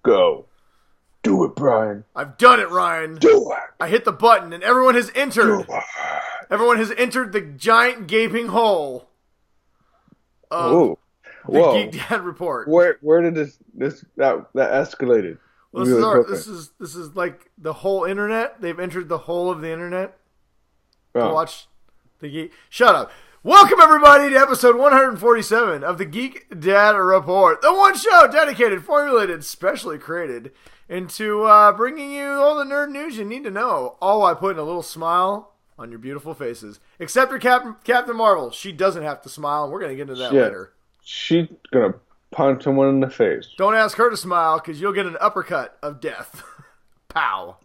Go. Do it, Brian. I've done it, Ryan. Do it. I hit the button and everyone has entered. Do it. Everyone has entered the giant gaping hole of the Geek Dad Report. Where did that escalated? Well, this is like the whole internet. They've entered the whole of the internet to watch the Geek. Shut up. Welcome everybody to episode 147 of the Geek Dad Report, the one show dedicated, formulated, specially created into bringing you all the nerd news you need to know, all while putting a little smile on your beautiful faces. Except for Captain Marvel. She doesn't have to smile, and we're going to get into that later. She's going to punch someone in the face. Don't ask her to smile, because you'll get an uppercut of death. Pow.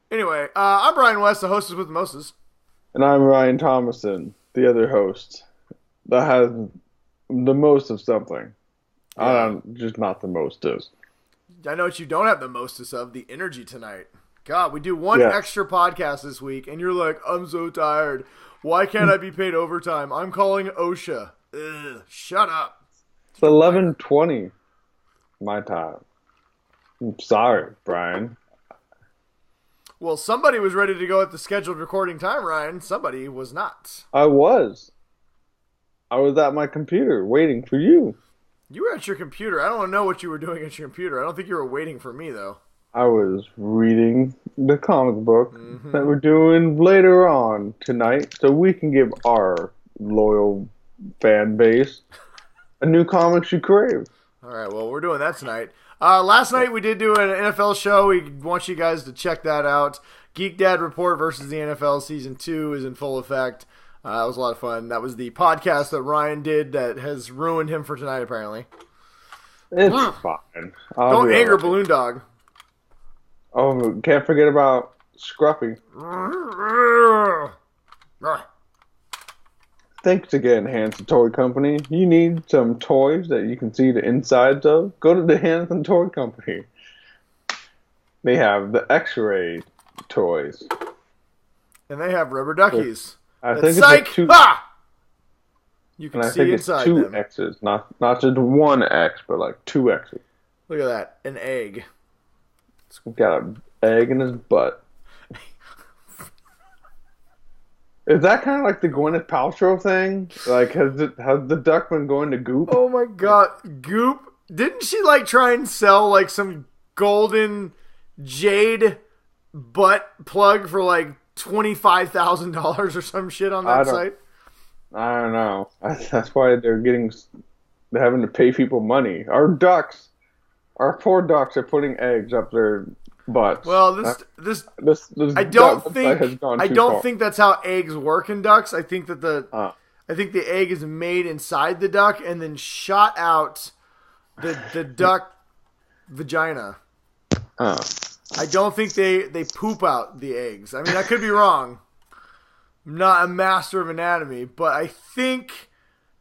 Anyway, I'm Brian West, the hostess with the mostest. And I'm Ryan Thomason, the other host that has the most of something. Just not the mostest. I know what you don't have the mostest of, the energy tonight. God, we do one extra podcast this week, and you're like, I'm so tired. Why can't I be paid overtime? I'm calling OSHA. Ugh, shut up. It's 11:20 my time. I'm sorry, Brian. Well, somebody was ready to go at the scheduled recording time, Ryan. Somebody was not. I was at my computer waiting for you. You were at your computer. I don't know what you were doing at your computer. I don't think you were waiting for me, though. I was reading the comic book that we're doing later on tonight so we can give our loyal fan base a new comics you crave. All right, well, we're doing that tonight. Last night we did do an NFL show. We want you guys to check that out. Geek Dad Report versus the NFL Season 2 is in full effect. That was a lot of fun. That was the podcast that Ryan did that has ruined him for tonight, apparently. It's fine. Don't anger Balloon Dog. Oh, can't forget about Scruffy. Thanks again, Hanson Toy Company. You need some toys that you can see the insides of? Go to the Hanson Toy Company. They have the X-ray toys. And they have rubber duckies. I think it's like two. You can see inside two them. X's, not just one X, but like two X's. Look at that, an egg. It's got an egg in his butt. Is that kind of like the Gwyneth Paltrow thing? Like, has the duck been going to Goop? Oh my god, Goop! Didn't she like try and sell like some golden jade butt plug for like $25,000 or some shit on that site? I don't know. That's why they're having to pay people money. Our poor ducks are putting eggs up their butts. Well, this I don't think think that's how eggs work in ducks. I think that I think the egg is made inside the duck and then shot out the duck vagina. I don't think they poop out the eggs. I mean, I could be wrong. I'm not a master of anatomy, but I think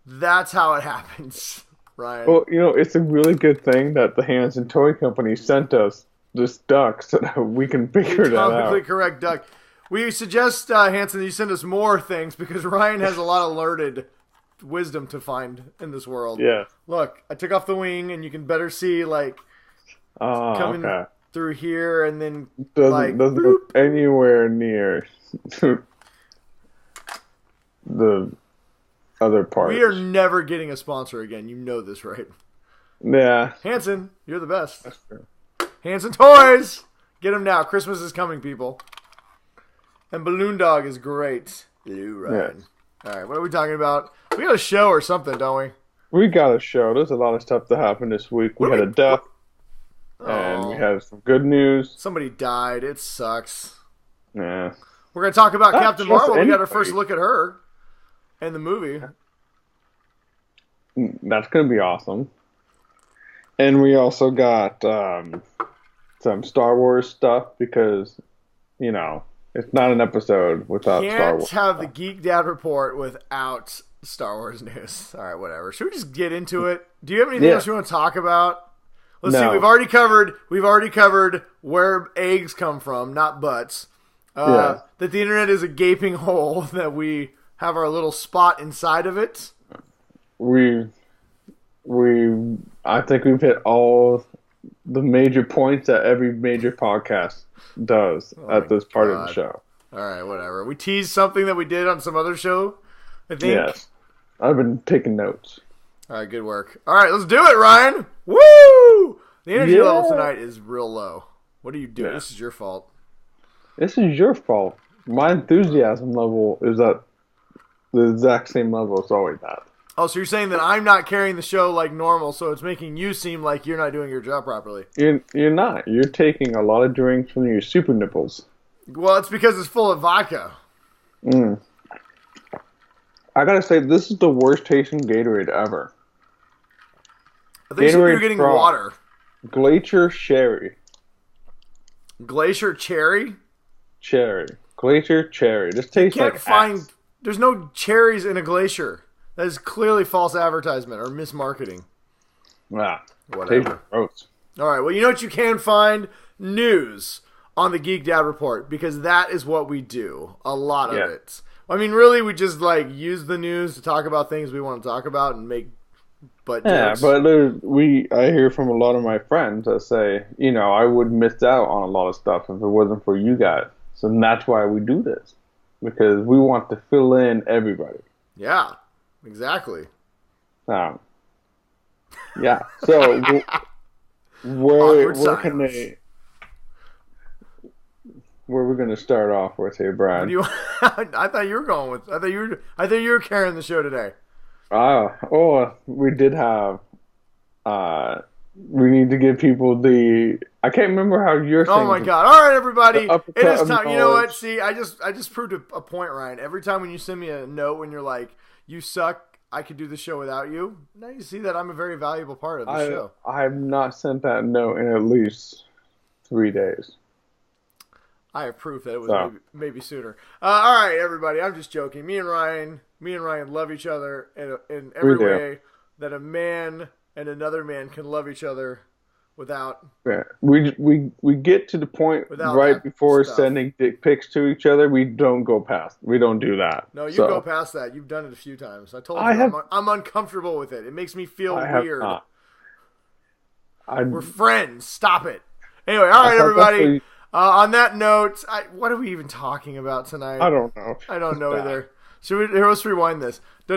that's how it happens, Ryan. Well, it's a really good thing that the Hanson Toy Company sent us this duck so that we can figure that out. Completely correct duck. We suggest, Hanson, that you send us more things because Ryan has a lot of learned wisdom to find in this world. Yeah. Look, I took off the wing and you can better see, like, coming through here and then, doesn't look anywhere near the other parts. We are never getting a sponsor again. You know this, right? Yeah. Hanson, you're the best. That's true. Hanson Toys! Get them now. Christmas is coming, people. And Balloon Dog is great. Blue Ryan. Yeah. All right, what are we talking about? We got a show or something, don't we? We got a show. There's a lot of stuff that happened this week. We had a death. And we had some good news. Somebody died. It sucks. Yeah. We're going to talk about Captain Marvel. We got our first look at her and the movie. That's going to be awesome. And we also got some Star Wars stuff because, it's not an episode without Star Wars. Can't have the Geek Dad Report without Star Wars news. All right, whatever. Should we just get into it? Do you have anything else you want to talk about? Let's see. We've already covered where eggs come from, not butts. That the internet is a gaping hole that we have our little spot inside of it. I think we've hit all the major points that every major podcast does at this part of the show. All right, whatever. We teased something that we did on some other show, I think. Yes. I've been taking notes. All right, good work. All right, let's do it, Ryan. Woo! The energy level tonight is real low. What are you doing? Yeah. This is your fault. This is your fault. My enthusiasm level is at the exact same level it's always at. Oh, so you're saying that I'm not carrying the show like normal, so it's making you seem like you're not doing your job properly. You're not. You're taking a lot of drinks from your super nipples. Well, it's because it's full of vodka. I gotta say, this is the worst tasting Gatorade ever. I think you're getting water. Glacier Cherry. Glacier Cherry? Cherry. Glacier Cherry. This tastes like ass. There's no cherries in a glacier. That is clearly false advertisement or mismarketing. Ah, whatever. Gross. All right, well, you know what you can find? News on the Geek Dad Report, because that is what we do. A lot of it. I mean, really, we just use the news to talk about things we want to talk about and make jokes. But I hear from a lot of my friends that say, I would miss out on a lot of stuff if it wasn't for you guys. So that's why we do this, because we want to fill in everybody. Yeah, exactly. Yeah. So where are we going to start off with here, Brian? I thought you were going with. I thought you were carrying the show today. We did have. We need to give people the. I can't remember how you're saying. Oh my God! All right, everybody, it is time. You know what? See, I just proved a point, Ryan. Every time when you send me a note when you're like, "You suck," I could do the show without you. Now you see that I'm a very valuable part of the show. I have not sent that note in at least 3 days. I have proof that it was maybe sooner. All right, everybody. I'm just joking. Me and Ryan love each other in every way that a man and another man can love each other without. Yeah. We get to the point right before sending dick pics to each other. We don't go past. We don't do that. No, you go past that. You've done it a few times. I told you I'm uncomfortable with it. It makes me feel weird. We're friends. Stop it. Anyway, all right, everybody. On that note, what are we even talking about tonight? I don't know. I don't know either. Let's rewind this. Yeah,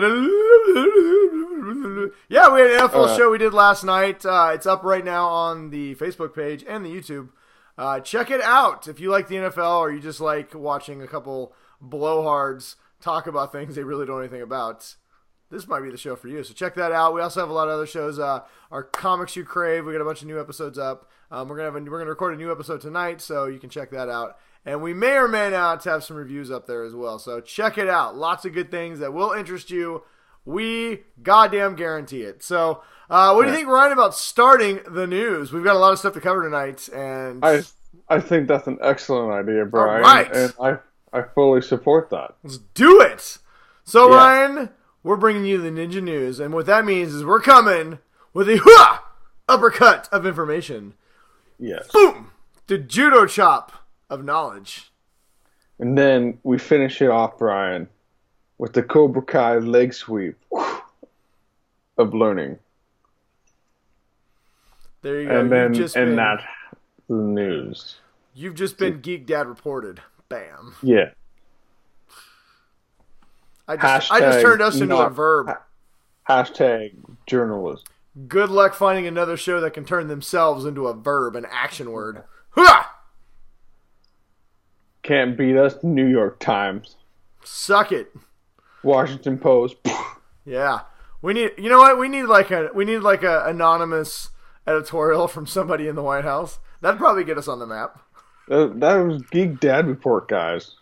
we had an NFL show we did last night. It's up right now on the Facebook page and the YouTube. Check it out if you like the NFL or you just like watching a couple blowhards talk about things they really don't know anything about. This might be the show for you. So check that out. We also have a lot of other shows. Our Comics You Crave. We got a bunch of new episodes up. We're gonna record a new episode tonight, so you can check that out. And we may or may not have some reviews up there as well. So check it out. Lots of good things that will interest you. We goddamn guarantee it. So what do you think, Ryan, about starting the news? We've got a lot of stuff to cover tonight, and I think that's an excellent idea, Brian. All right. And I fully support that. Let's do it. So Ryan, we're bringing you the Ninja News, and what that means is we're coming with a uppercut of information. Yes. Boom! The judo chop of knowledge. And then we finish it off, Brian, with the Cobra Kai leg sweep of learning. There you go. And then that's the news. You've just been Geek Dad reported. Bam. Yeah. I just turned us into a verb. Hashtag journalist. Good luck finding another show that can turn themselves into a verb, an action word. Hooah! Can't beat us, New York Times. Suck it. Washington Post. Yeah. We need like a anonymous editorial from somebody in the White House. That'd probably get us on the map. That was Geek Dad Report, guys.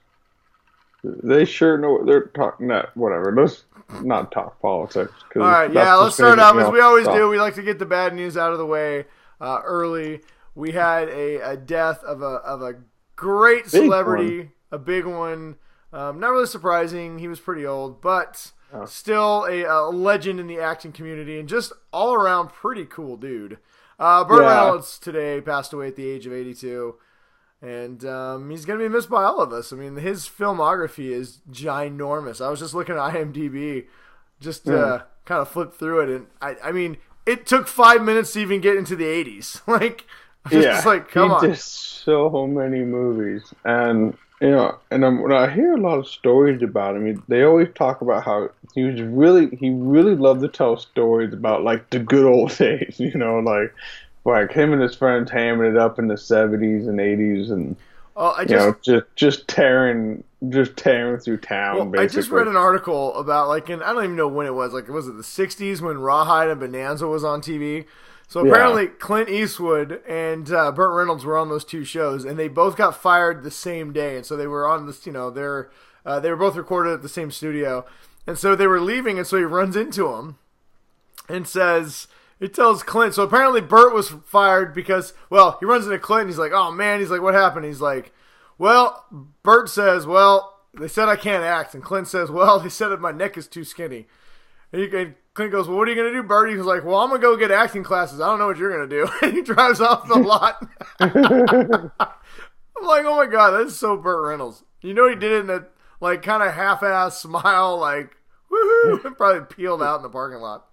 They sure know what they're talking. Whatever. Let's not talk politics. All right, let's start off as we always do. We like to get the bad news out of the way early. We had a death of a great celebrity, a big one. Not really surprising. He was pretty old, but still a legend in the acting community and just all around pretty cool dude. Burt Reynolds today passed away at the age of 82. And he's going to be missed by all of us. I mean, his filmography is ginormous. I was just looking at IMDb, just kind of flip through it. And I mean, it took 5 minutes to even get into the 80s. Like, Just Yeah, like, come on. he did so many movies, and when I hear a lot of stories about him, they always talk about how he really loved to tell stories about like the good old days, like him and his friends hamming it up in the 70s and 80s, and just tearing through town, I just basically. read an article about and I don't even know when it was. Like, was it the '60s when Rawhide and Bonanza was on TV? So apparently, Clint Eastwood and Burt Reynolds were on those two shows, and they both got fired the same day. And so they were on this, they were both recorded at the same studio, and so they were leaving, and so he runs into him and he tells Clint. So apparently, Burt was fired because, he runs into Clint, and he's like, "Oh man," he's like, "What happened?" He's like, "Well," Burt says, "Well, they said I can't act," and Clint says, "Well, they said that my neck is too skinny." And Clint goes, "Well, what are you going to do, Burt?" He's like, "Well, I'm going to go get acting classes. I don't know what you're going to do." And he drives off the lot. I'm like, oh my God, that's so Burt Reynolds. You know, he did it in a kind of half-ass smile, like, woohoo, and probably peeled out in the parking lot.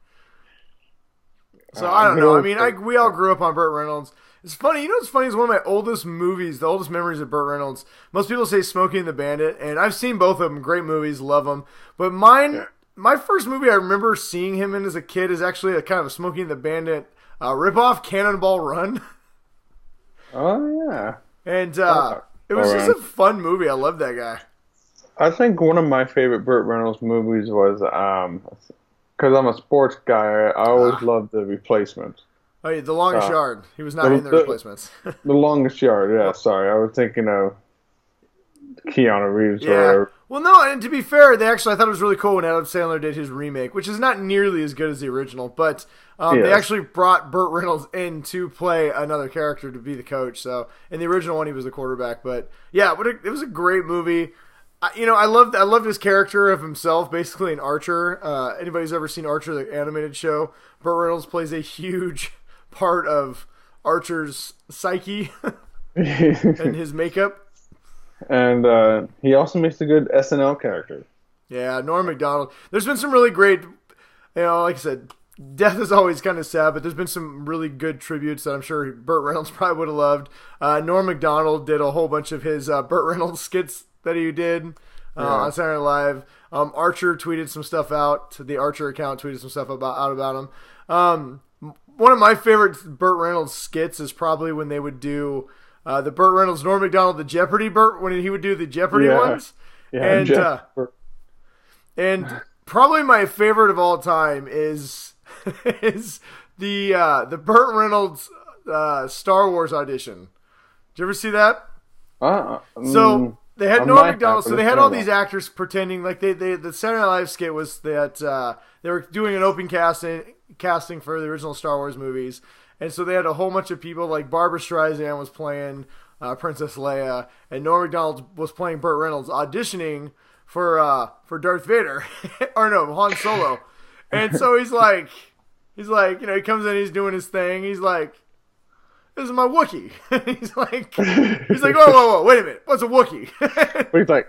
So I don't know. I mean, we all grew up on Burt Reynolds. It's funny. You know what's funny is one of my oldest movies, the oldest memories of Burt Reynolds. Most people say Smokey and the Bandit, and I've seen both of them. Great movies, love them. But my first movie I remember seeing him in as a kid is actually a kind of a Smokey and the Bandit ripoff, Cannonball Run. Oh, yeah. And it was just a fun movie. I love that guy. I think one of my favorite Burt Reynolds movies was, because I'm a sports guy, I always loved The Replacements. Oh, yeah, The Longest Yard. He was not in The Replacements. The Longest Yard, yeah, sorry. I was thinking of Keanu Reeves or whatever. Well, no, and to be fair, I thought it was really cool when Adam Sandler did his remake, which is not nearly as good as the original, but they actually brought Burt Reynolds in to play another character to be the coach. So in the original one, he was the quarterback, but yeah, it was a great movie. I loved his character of himself, basically an Archer. Anybody who's ever seen Archer, the animated show, Burt Reynolds plays a huge part of Archer's psyche and his makeup. And he also makes a good SNL character. Yeah, Norm Macdonald. There's been some really great, like I said, death is always kind of sad, but there's been some really good tributes that I'm sure Burt Reynolds probably would have loved. Norm Macdonald did a whole bunch of his Burt Reynolds skits that he did on Saturday Night Live. Archer tweeted some stuff out. The Archer account tweeted some stuff about him. One of my favorite Burt Reynolds skits is probably when they would do the Burt Reynolds, Norm Macdonald, the Jeopardy Burt, when he would do the Jeopardy ones. Yeah, and probably my favorite of all time is the Burt Reynolds Star Wars audition. Did you ever see that? So they had Norm Macdonald. So they had all these actors pretending like the Saturday Night Live skit was that they were doing an open casting for the original Star Wars movies. And so they had a whole bunch of people, like Barbra Streisand was playing Princess Leia, and Norm Macdonald was playing Burt Reynolds, auditioning for Darth Vader, or no, Han Solo. And so he's like, he comes in, he's doing his thing. He's like, "This is my Wookiee." he's like, whoa, wait a minute, what's a Wookiee? He's like,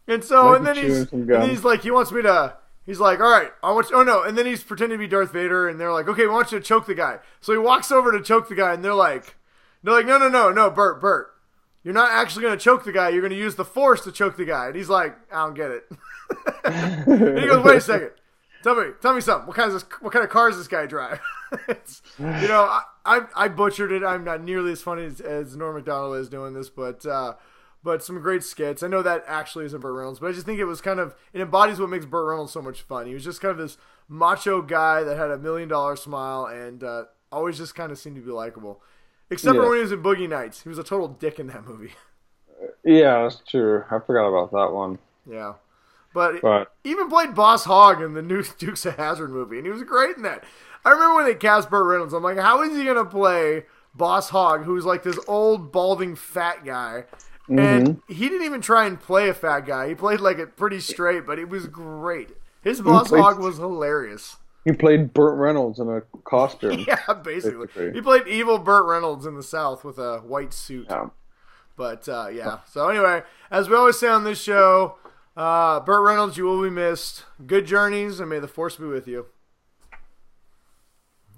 and so, and then he's like, he wants me to. He's like, all right, I want you, oh no, and then he's pretending to be Darth Vader, and they're like, okay, we want you to choke the guy. So he walks over to choke the guy, and they're like, no, Burt, you're not actually going to choke the guy, you're going to use the Force to choke the guy. And he's like, I don't get it. And he goes, wait a second, tell me something. What kind of car does this guy drive? I butchered it. I'm not nearly as funny as Norm Macdonald is doing this, but some great skits. I know that actually isn't Burt Reynolds, but I just think it embodies what makes Burt Reynolds so much fun. He was just kind of this macho guy that had $1 million smile and always just kind of seemed to be likable. Except for when he was in Boogie Nights. He was a total dick in that movie. Yeah, that's true. I forgot about that one. Yeah. But he even played Boss Hogg in the new Dukes of Hazzard movie, and he was great in that. I remember when they cast Burt Reynolds, I'm like, how is he going to play Boss Hogg, who's like this old, balding, fat guy? And he didn't even try and play a fat guy. He played like it pretty straight, but it was great. His Boss Hogg was hilarious. He played Burt Reynolds in a costume. Yeah, basically. He played evil Burt Reynolds in the South with a white suit. Yeah. But, yeah. So anyway, as we always say on this show, Burt Reynolds, you will be missed. Good journeys, and may the Force be with you.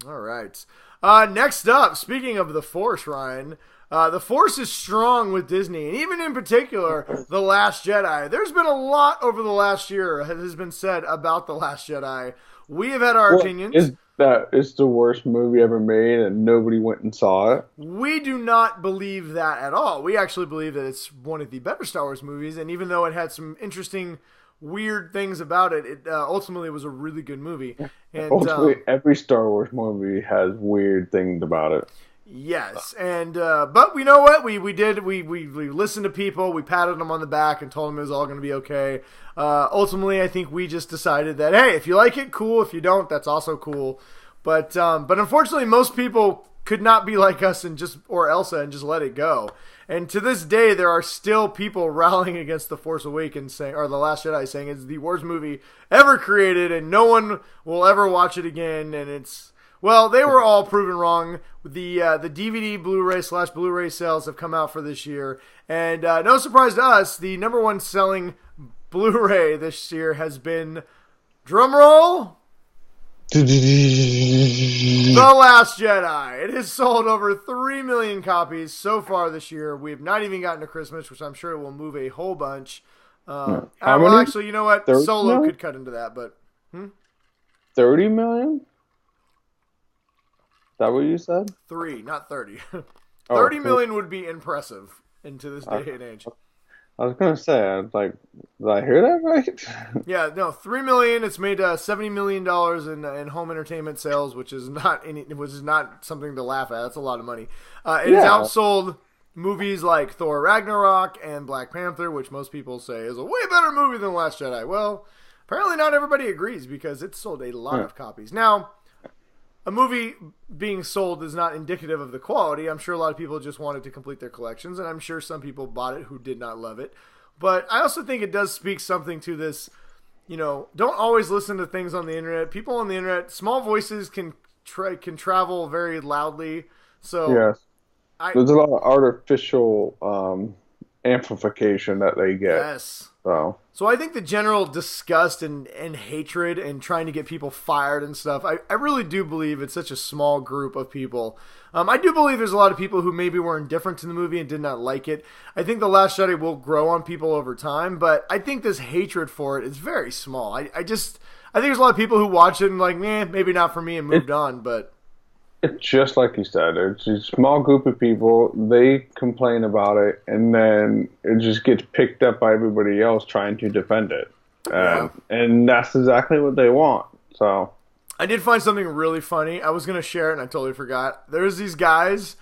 All right. Next up, speaking of the Force, Ryan, the Force is strong with Disney, and even in particular, The Last Jedi. There's been a lot over the last year that has been said about The Last Jedi. We have had our opinions. That it's the worst movie ever made and nobody went and saw it? We do not believe that at all. We actually believe that it's one of the better Star Wars movies, and even though it had some interesting, weird things about it, it ultimately was a really good movie. And ultimately, every Star Wars movie has weird things about it. Yes, and but we know what we listened to people, we patted them on the back and told them it was all going to be okay. Ultimately, I think we just decided that hey, if you like it, cool. If you don't, that's also cool. But unfortunately, most people could not be like us or Elsa and just let it go. And to this day, there are still people rallying against The Force Awakens or The Last Jedi, saying it's the worst movie ever created, and no one will ever watch it again. And it's well, they were all proven wrong. The DVD, Blu-ray sales have come out for this year, and no surprise to us, the number one selling Blu-ray this year has been, drumroll, The Last Jedi. It has sold over 3 million copies so far this year. We have not even gotten to Christmas, which I'm sure it will move a whole bunch. How many? Actually, you know what? Solo could cut into that, but 30 million? Is that what you said? 3, not 30. 30 million would be impressive into this day and age. I was going to say, I was like, did I hear that right? Yeah, no, 3 million. It's made $70 million in home entertainment sales, which is not something to laugh at. That's a lot of money. It has outsold movies like Thor Ragnarok and Black Panther, which most people say is a way better movie than The Last Jedi. Well, apparently not everybody agrees because it sold a lot of copies. Now, a movie being sold is not indicative of the quality. I'm sure a lot of people just wanted to complete their collections, and I'm sure some people bought it who did not love it. But I also think it does speak something to this, don't always listen to things on the internet. People on the internet, small voices can travel very loudly. So yes. There's a lot of artificial amplification that they get. Yes. So I think the general disgust and hatred and trying to get people fired and stuff, I really do believe it's such a small group of people. I do believe there's a lot of people who maybe were indifferent to the movie and did not like it. I think The Last Jedi will grow on people over time, but I think this hatred for it is very small. I think there's a lot of people who watch it and like, maybe not for me and moved on, but... It's just like you said. It's a small group of people. They complain about it, and then it just gets picked up by everybody else trying to defend it. And that's exactly what they want. So I did find something really funny. I was going to share it, and I totally forgot. There's these guys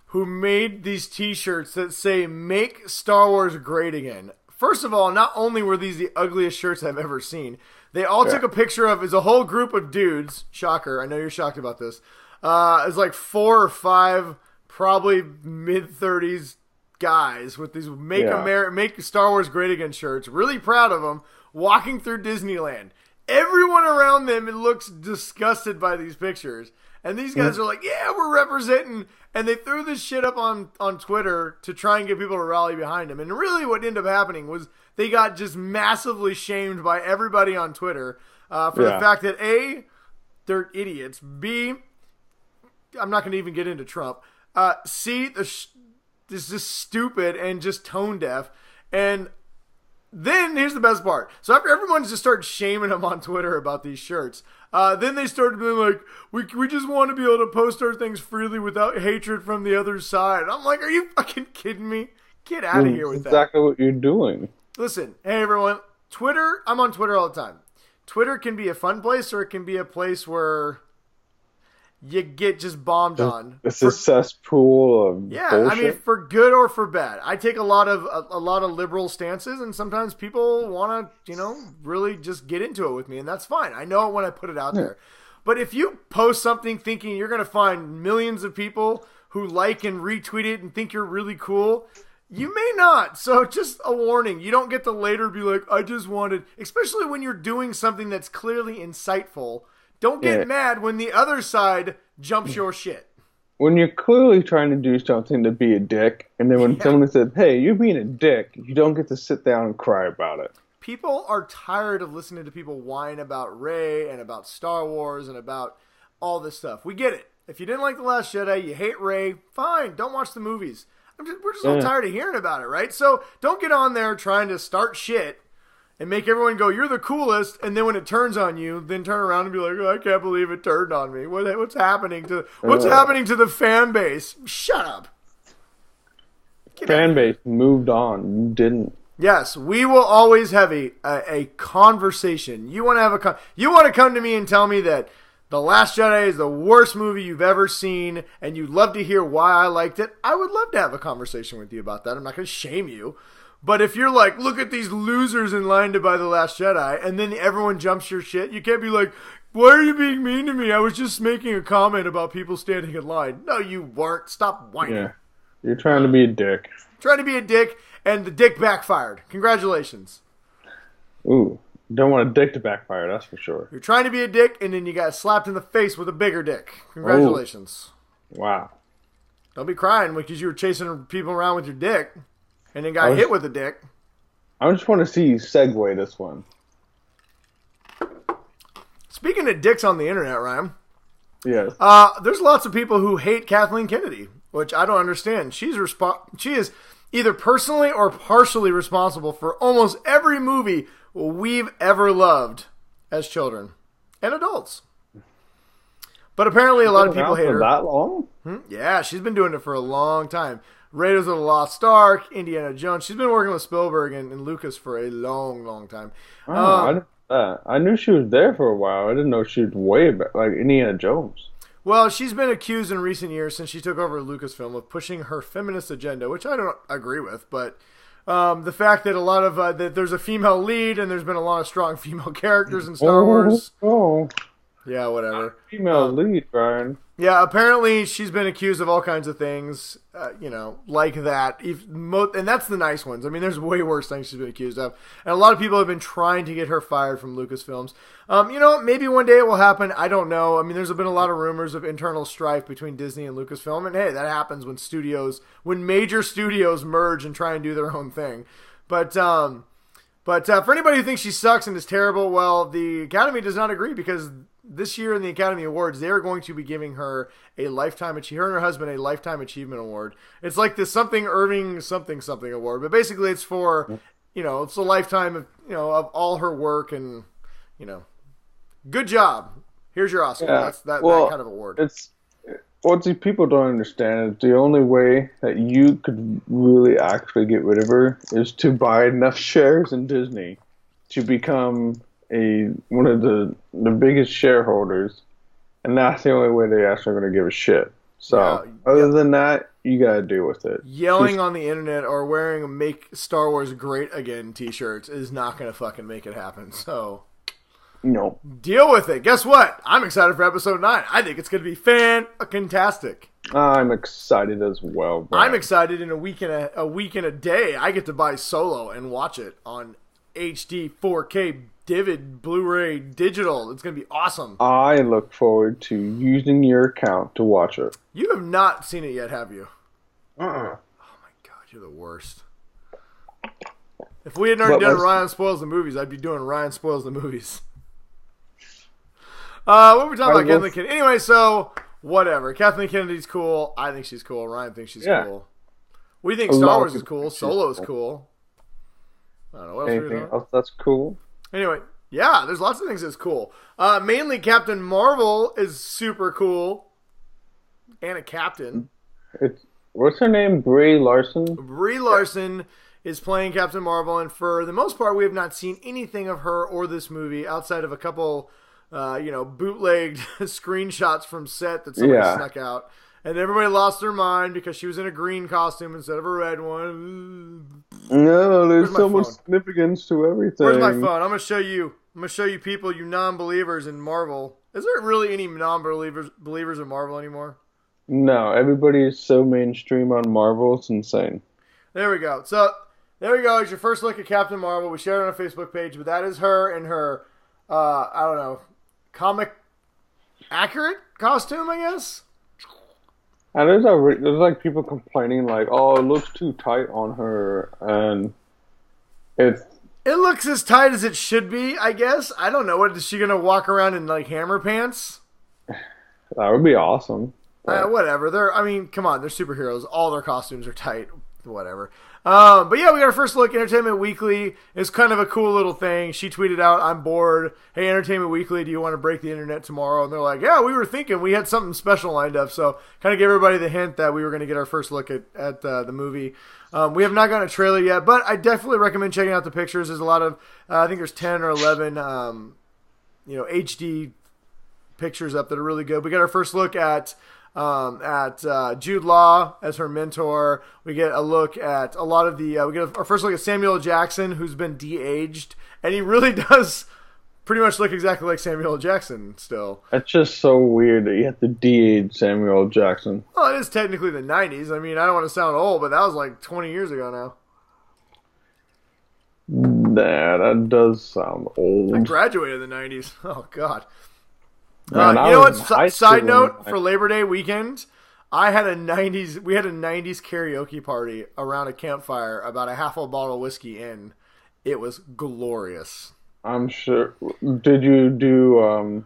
who made these T-shirts that say, "Make Star Wars Great Again." First of all, not only were these the ugliest shirts I've ever seen, they all took a picture of, as a whole group of dudes. Shocker. I know you're shocked about this. It's like 4 or 5 probably mid-30s guys with these make Star Wars Great Again shirts, really proud of them, walking through Disneyland. Everyone around them looks disgusted by these pictures. And these guys are like, yeah, we're representing. And they threw this shit up on Twitter to try and get people to rally behind them. And really what ended up happening was they got just massively shamed by everybody on Twitter for the fact that A, they're idiots. B, I'm not going to even get into Trump. C, this is just stupid and just tone deaf. And then here's the best part. So after everyone just started shaming him on Twitter about these shirts, then they started being like, we just want to be able to post our things freely without hatred from the other side. I'm like, are you fucking kidding me? Get out of here with that. Exactly what you're doing. Listen, hey everyone, Twitter, I'm on Twitter all the time. Twitter can be a fun place or it can be a place where you get just bombed on. It's a cesspool of bullshit. I mean, for good or for bad. I take a lot of liberal stances, and sometimes people want to, really just get into it with me, and that's fine. I know it when I put it out there. But if you post something thinking you're going to find millions of people who like and retweet it and think you're really cool, you may not. So just a warning. You don't get to later be like, I just wanted, especially when you're doing something that's clearly insightful. Don't get mad when the other side jumps your shit. When you're clearly trying to do something to be a dick, and then when someone says, hey, you're being a dick, you don't get to sit down and cry about it. People are tired of listening to people whine about Rey and about Star Wars and about all this stuff. We get it. If you didn't like The Last Jedi, you hate Rey, fine, don't watch the movies. We're just all tired of hearing about it, right? So don't get on there trying to start shit and make everyone go, you're the coolest, and then when it turns on you, then turn around and be like, oh, I can't believe it turned on me. What's happening to the fan base? Shut up. Fan base moved on. You didn't. Yes, we will always have a conversation. You want to come to me and tell me that The Last Jedi is the worst movie you've ever seen, and you'd love to hear why I liked it. I would love to have a conversation with you about that. I'm not going to shame you. But if you're like, look at these losers in line to buy The Last Jedi, and then everyone jumps your shit, you can't be like, why are you being mean to me? I was just making a comment about people standing in line. No, you weren't. Stop whining. Yeah. You're trying to be a dick. Trying to be a dick, and the dick backfired. Congratulations. Ooh, don't want a dick to backfire, that's for sure. You're trying to be a dick, and then you got slapped in the face with a bigger dick. Congratulations. Ooh. Wow. Don't be crying because you were chasing people around with your dick, and then got hit with a dick. I just want to see you segue this one. Speaking of dicks on the internet, Ryan. Yes. There's lots of people who hate Kathleen Kennedy, which I don't understand. She is either personally or partially responsible for almost every movie we've ever loved as children and adults. But apparently a lot of people hate her. That long? Yeah, she's been doing it for a long time. Raiders of the Lost Ark, Indiana Jones. She's been working with Spielberg and Lucas for a long, long time. I knew she was there for a while. I didn't know she was way back, like Indiana Jones. Well, she's been accused in recent years since she took over Lucasfilm of pushing her feminist agenda, which I don't agree with. But the fact that a lot of that there's a female lead and there's been a lot of strong female characters in Star Wars. Yeah, whatever. Female lead, Brian. Yeah, apparently she's been accused of all kinds of things, like that. And that's the nice ones. I mean, there's way worse things she's been accused of. And a lot of people have been trying to get her fired from Lucasfilms. Maybe one day it will happen. I don't know. I mean, there's been a lot of rumors of internal strife between Disney and Lucasfilm. And hey, that happens when major studios merge and try and do their own thing. But for anybody who thinks she sucks and is terrible, well, the Academy does not agree because this year in the Academy Awards, they're going to be giving her her and her husband a Lifetime Achievement Award. It's like this something Irving something award, but basically it's for, it's a lifetime of all her work and, good job. Here's your Oscar. Yeah. That's that kind of award. What these people don't understand is the only way that you could really actually get rid of her is to buy enough shares in Disney to become one of the biggest shareholders, and that's the only way they actually are going to give a shit. So, other than that, you got to deal with it. Yelling on the internet or wearing a "Make Star Wars Great Again" t-shirts is not going to fucking make it happen. So, no. Deal with it. Guess what? I'm excited for episode 9. I think it's going to be fantastic. I'm excited as well, Brian. I'm excited. In a week and a day, I get to buy Solo and watch it on HD 4K Divid Blu-ray digital. It's going to be awesome. I look forward to using your account to watch it. You have not seen it yet, have you? Uh-uh. Oh my god, you're the worst. If we hadn't already done Ryan Spoils the Movies, I'd be doing Ryan Spoils the Movies. What were we talking about? Kathleen Kennedy. Anyway, so whatever. Kathleen Kennedy's cool. I think she's cool. Ryan thinks she's cool. We think Star Wars is cool. Solo is cool. I don't know what else. Anything else that's cool? Anyway, yeah, there's lots of things that's cool. Mainly Captain Marvel is super cool. And a captain. What's her name? Brie Larson? Brie Larson is playing Captain Marvel, and for the most part, we have not seen anything of her or this movie outside of a couple, bootlegged screenshots from set that somebody snuck out. And everybody lost their mind because she was in a green costume instead of a red one. No, there's so much significance to everything. Where's my phone? I'm gonna show you people, you non-believers in Marvel. Is there really any non-believers in Marvel anymore? No, everybody is so mainstream on Marvel, it's insane. There we go. So there we go. It's your first look at Captain Marvel. We shared it on our Facebook page, but that is her in her, comic accurate costume, I guess. And there's like people complaining like, oh, it looks too tight on her, and it looks as tight as it should be, I guess. I don't know. What is she gonna walk around in like hammer pants? That would be awesome. Whatever. I mean, come on. They're superheroes. All their costumes are tight. Whatever. But yeah, we got our first look. Entertainment Weekly is kind of a cool little thing. She tweeted out, "I'm bored. Hey, Entertainment Weekly, do you want to break the internet tomorrow?" And they're like, "Yeah, we were thinking we had something special lined up." So kind of gave everybody the hint that we were going to get our first look at the movie. We have not gotten a trailer yet, but I definitely recommend checking out the pictures. There's a lot of, I think there's 10 or 11, HD pictures up that are really good. We got our first look at Jude Law as her mentor. We get a look at a lot of the. We get our first look at Samuel L. Jackson, who's been de-aged, and he really does pretty much look exactly like Samuel L. Jackson still. It's just so weird that you have to de-age Samuel L. Jackson. Well, it is technically the 90s. I mean, I don't want to sound old, but that was like 20 years ago now. Nah, that does sound old. I graduated in the 90s. Oh, God. Man, you know what? Side note, for Labor Day weekend, we had a 90s karaoke party around a campfire, about a half a bottle of whiskey in. It was glorious. I'm sure. Did you do a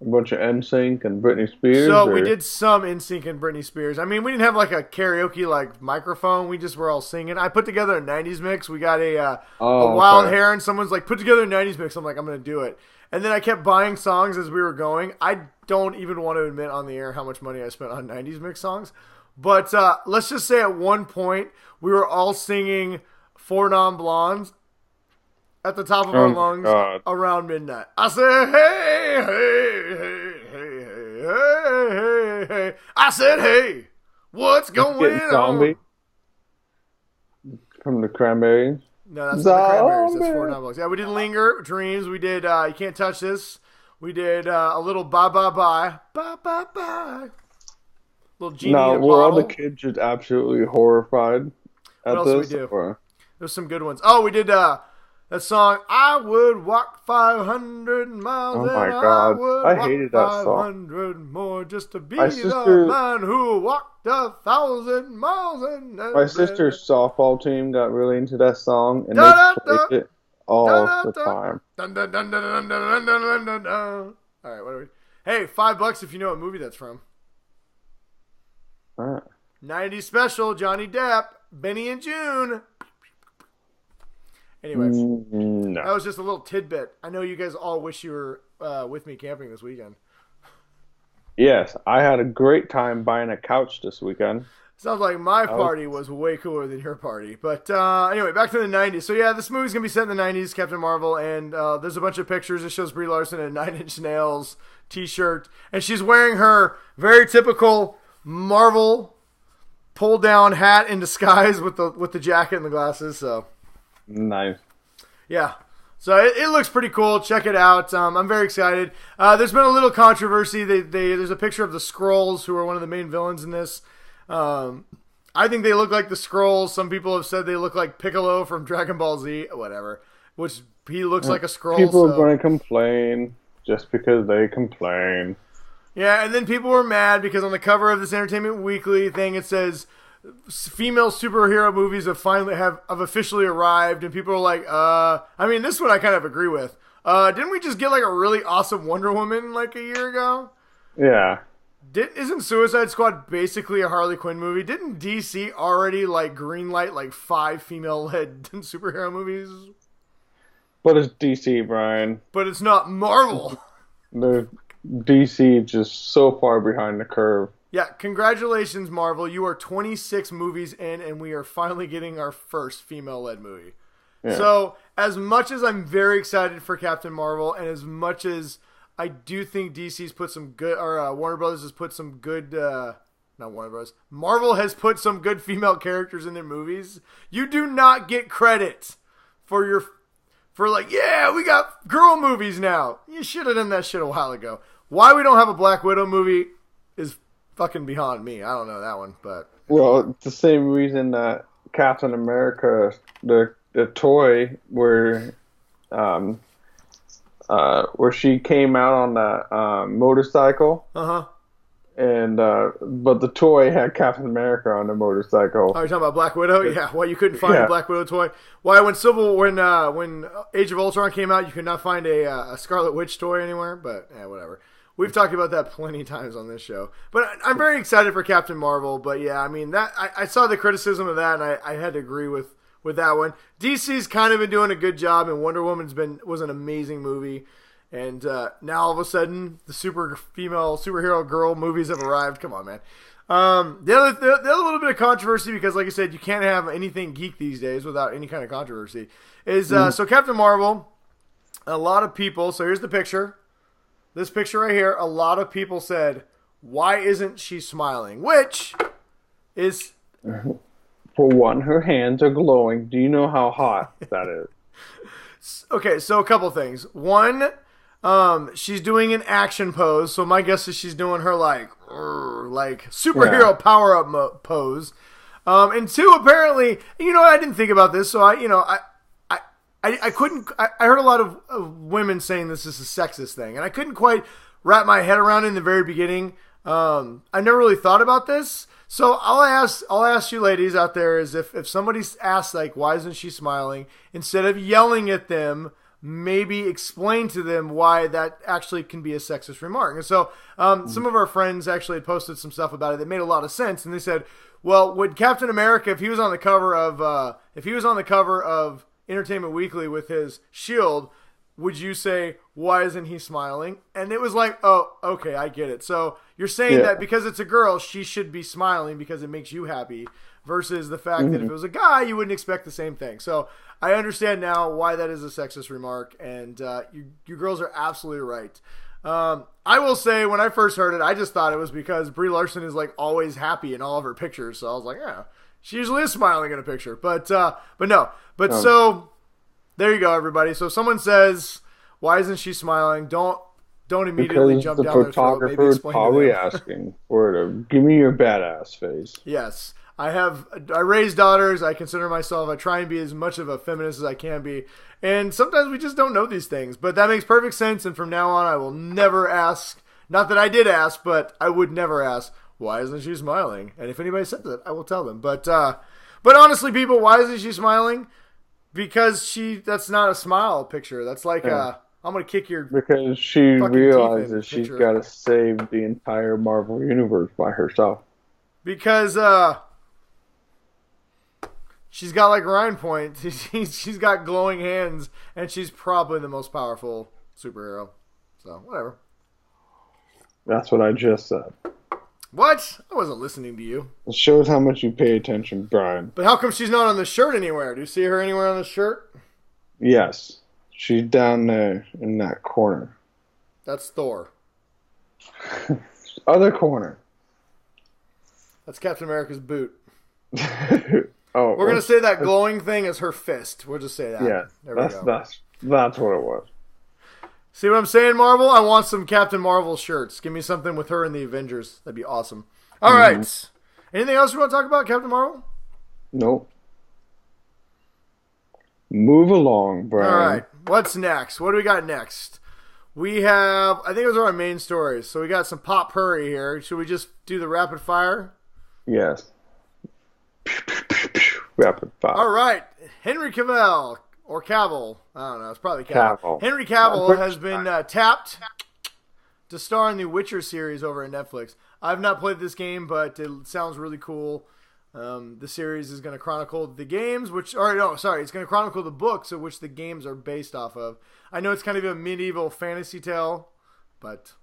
bunch of NSYNC and Britney Spears? So we did some NSYNC and Britney Spears. I mean, we didn't have like a karaoke microphone. We just were all singing. I put together a 90s mix. We got a wild hair, and someone's like, "Put together a 90s mix." I'm like, "I'm going to do it." And then I kept buying songs as we were going. I don't even want to admit on the air how much money I spent on 90s mix songs. But let's just say at one point, we were all singing Four Non Blondes at the top of our lungs around midnight. I said, "Hey, hey, hey, hey, hey, hey, hey, hey." I said, "Hey, what's going on?" From the Cranberries. No, that's not the Cranberries. That's Four Non Blondes. Yeah, we did Linger, Dreams. We did You Can't Touch This. We did a little Bye Bye Bye. Bye Bye Bye. Little Genie in a Bottle. Were all the kids just absolutely horrified at what else this? Did we do? There's some good ones. Oh, we did that song, "I would walk 500 miles." Oh my God. I hated that song. 500 more just to be the man who walked 1,000 miles. My sister's softball team got really into that song, and they played it all the time. All right, what are we? Hey, $5 if you know what movie that's from. 90s special, Johnny Depp, Benny and June. Anyways, no. That was just a little tidbit. I know you guys all wish you were with me camping this weekend. Yes, I had a great time buying a couch this weekend. Sounds like my party was way cooler than your party. But anyway, back to the 90s. So yeah, this movie's going to be set in the 90s, Captain Marvel, and there's a bunch of pictures. It shows Brie Larson in a Nine Inch Nails t-shirt, and she's wearing her very typical Marvel pull-down hat in disguise with the jacket and the glasses, so... Nice. Yeah. So it looks pretty cool. Check it out. I'm very excited. There's been a little controversy. There's a picture of the Skrulls, who are one of the main villains in this. I think they look like the Skrulls. Some people have said they look like Piccolo from Dragon Ball Z. Whatever. Which he looks like a Skrull. People are going to complain just because they complain. Yeah, and then people were mad because on the cover of this Entertainment Weekly thing it says female superhero movies have officially arrived, and people are like, I mean, this one I kind of agree with. Didn't we just get like a really awesome Wonder Woman like a year ago? Yeah. Isn't Suicide Squad basically a Harley Quinn movie? Didn't DC already like greenlight like 5 female-led superhero movies? But it's DC, Brian. But it's not Marvel. The DC just so far behind the curve. Yeah, congratulations, Marvel. You are 26 movies in, and we are finally getting our first female-led movie. Yeah. So, as much as I'm very excited for Captain Marvel, and as much as I do think DC's put some good, or Warner Brothers has put some good, not Warner Brothers, Marvel has put some good female characters in their movies, you do not get credit for like, yeah, we got girl movies now. You should have done that shit a while ago. Why we don't have a Black Widow movie is fucking beyond me. I don't know that one, but... Well, it's the same reason that Captain America, the toy, where she came out on that motorcycle. Uh-huh. And, but the toy had Captain America on the motorcycle. Oh, you're talking about Black Widow? Yeah, well, you couldn't find a Black Widow toy. Why, when Age of Ultron came out, you could not find a Scarlet Witch toy anywhere, but, yeah, whatever. We've talked about that plenty of times on this show. But I'm very excited for Captain Marvel. But yeah, I mean, that I saw the criticism of that, and I had to agree with that one. DC's kind of been doing a good job, and Wonder Woman's was an amazing movie. And now all of a sudden, the superhero girl movies have arrived. Come on, man. The other little bit of controversy, because like I said, you can't have anything geek these days without any kind of controversy, is so Captain Marvel, a lot of people, so here's the picture. This picture right here, a lot of people said, why isn't she smiling? Which is... For one, her hands are glowing. Do you know how hot that is? Okay, so a couple things. One, she's doing an action pose, so my guess is she's doing her like superhero power-up pose. And two, apparently, I didn't think about this, so I couldn't. I heard a lot of women saying this is a sexist thing, and I couldn't quite wrap my head around it in the very beginning. I never really thought about this, so I'll ask you ladies out there is if somebody asks like, why isn't she smiling, instead of yelling at them, maybe explain to them why that actually can be a sexist remark. And so some of our friends actually had posted some stuff about it that made a lot of sense, and they said, well, would Captain America, if he was on the cover of Entertainment Weekly with his shield, would you say, why isn't he smiling? And it was like, oh, okay, I get it. So you're saying that because it's a girl, she should be smiling because it makes you happy, versus the fact that if it was a guy, you wouldn't expect the same thing. So I understand now why that is a sexist remark, and you girls are absolutely right. I will say, when I first heard it, I just thought it was because Brie Larson is like always happy in all of her pictures. So I was like, yeah. She usually is smiling in a picture, but no. So there you go, everybody. So if someone says, "Why isn't she smiling?" Don't immediately jump down their throat. Maybe explain probably to them. asking for it. Give me your badass face. Yes, I raise daughters. I consider myself. I try and be as much of a feminist as I can be, and sometimes we just don't know these things. But that makes perfect sense. And from now on, I will never ask. Not that I did ask, but I would never ask, why isn't she smiling? And if anybody says that, I will tell them. But honestly, people, why isn't she smiling? Because that's not a smile picture. That's like I'm gonna kick your because she realizes she's got to save the entire Marvel universe by herself. Because she's got like Ryan Point. She's got glowing hands, and she's probably the most powerful superhero. So whatever. That's what I just said. What? I wasn't listening to you. It shows how much you pay attention, Brian. But how come she's not on the shirt anywhere? Do you see her anywhere on the shirt? Yes. She's down there in that corner. That's Thor. Other corner. That's Captain America's boot. Oh, we're going to say that glowing thing is her fist. We'll just say that. Yeah, there we go. That's what it was. See what I'm saying, Marvel? I want some Captain Marvel shirts. Give me something with her in the Avengers. That'd be awesome. All right. Anything else you want to talk about, Captain Marvel? Nope. Move along, Brian. All right. What's next? What do we got next? We have, I think those are our main stories. So we got some pop hurry here. Should we just do the rapid fire? Yes. Rapid fire. All right. Henry Cavill. Or Cavill. I don't know. It's probably Cavill. Henry Cavill has been tapped to star in the Witcher series over at Netflix. I've not played this game, but it sounds really cool. The series is going to chronicle the games, it's going to chronicle the books of which the games are based off of. I know it's kind of a medieval fantasy tale, but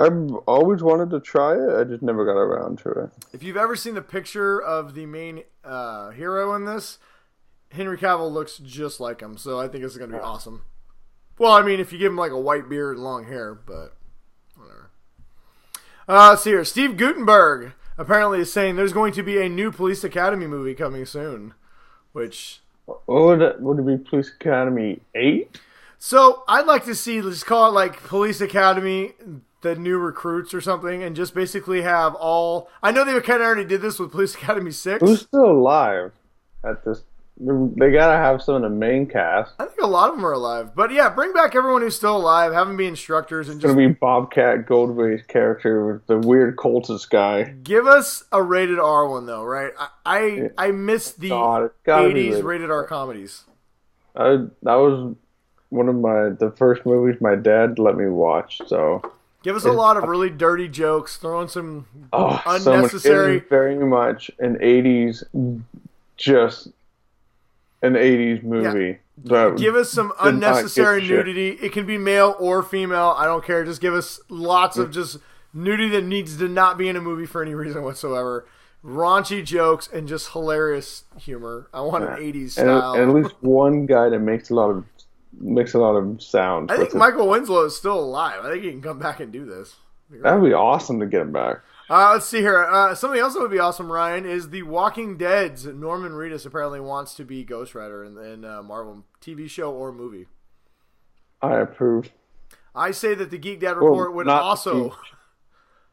I've always wanted to try it. I just never got around to it. If you've ever seen the picture of the main hero in this, Henry Cavill looks just like him, so I think it's going to be awesome. Well, I mean, if you give him like a white beard and long hair, but whatever. Let's see here. Steve Guttenberg apparently is saying there's going to be a new Police Academy movie coming soon, which... Would it be Police Academy 8? So, I'd like to see, let's call it like Police Academy, the new recruits or something, and just basically have all... I know they kind of already did this with Police Academy 6. Who's still alive at this... They gotta have some of the main cast. I think a lot of them are alive. But yeah, bring back everyone who's still alive, have them be instructors, and just... It's gonna be Bobcat Goldthwait's character with the weird cultist guy. Give us a rated R one, though, right? I miss the 80s rated R comedies. That was one of the first movies my dad let me watch, so... Give us a lot of really dirty jokes, throwing some So unnecessary. much, very much an 80s, just an 80s movie. Yeah. Give us some unnecessary nudity. It can be male or female. I don't care. Just give us lots of just nudity that needs to not be in a movie for any reason whatsoever. Raunchy jokes and just hilarious humor. I want an 80s style. And at least one guy that makes a lot of sound. I think Michael Winslow is still alive. I think he can come back and do this. That'd be awesome to get him back. Let's see here. Something else that would be awesome, Ryan, is The Walking Dead's Norman Reedus apparently wants to be Ghost Rider in a Marvel TV show or movie. I approve. I say that the Geek Dad Report would also...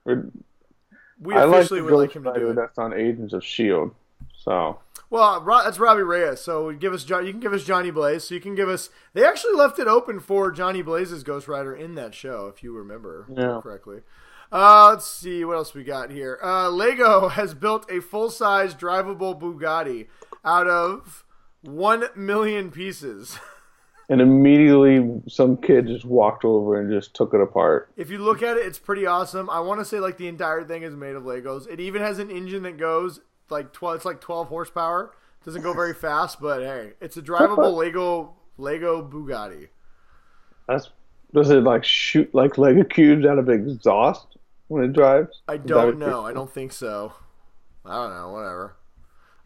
We officially would like him to do it. That's on Agents of S.H.I.E.L.D. So... Well, that's Robbie Reyes. So you can give us Johnny Blaze. So you can give us. They actually left it open for Johnny Blaze's Ghost Rider in that show, if you remember correctly. Let's see what else we got here. Lego has built a full-size drivable Bugatti out of 1 million pieces. And immediately, some kid just walked over and just took it apart. If you look at it, it's pretty awesome. I want to say the entire thing is made of Legos. It even has an engine that goes. It's like 12 horsepower. Doesn't go very fast, but hey, it's a drivable Lego Bugatti. Does it shoot like Lego cubes out of exhaust when it drives? I don't know. I don't think so. I don't know. Whatever.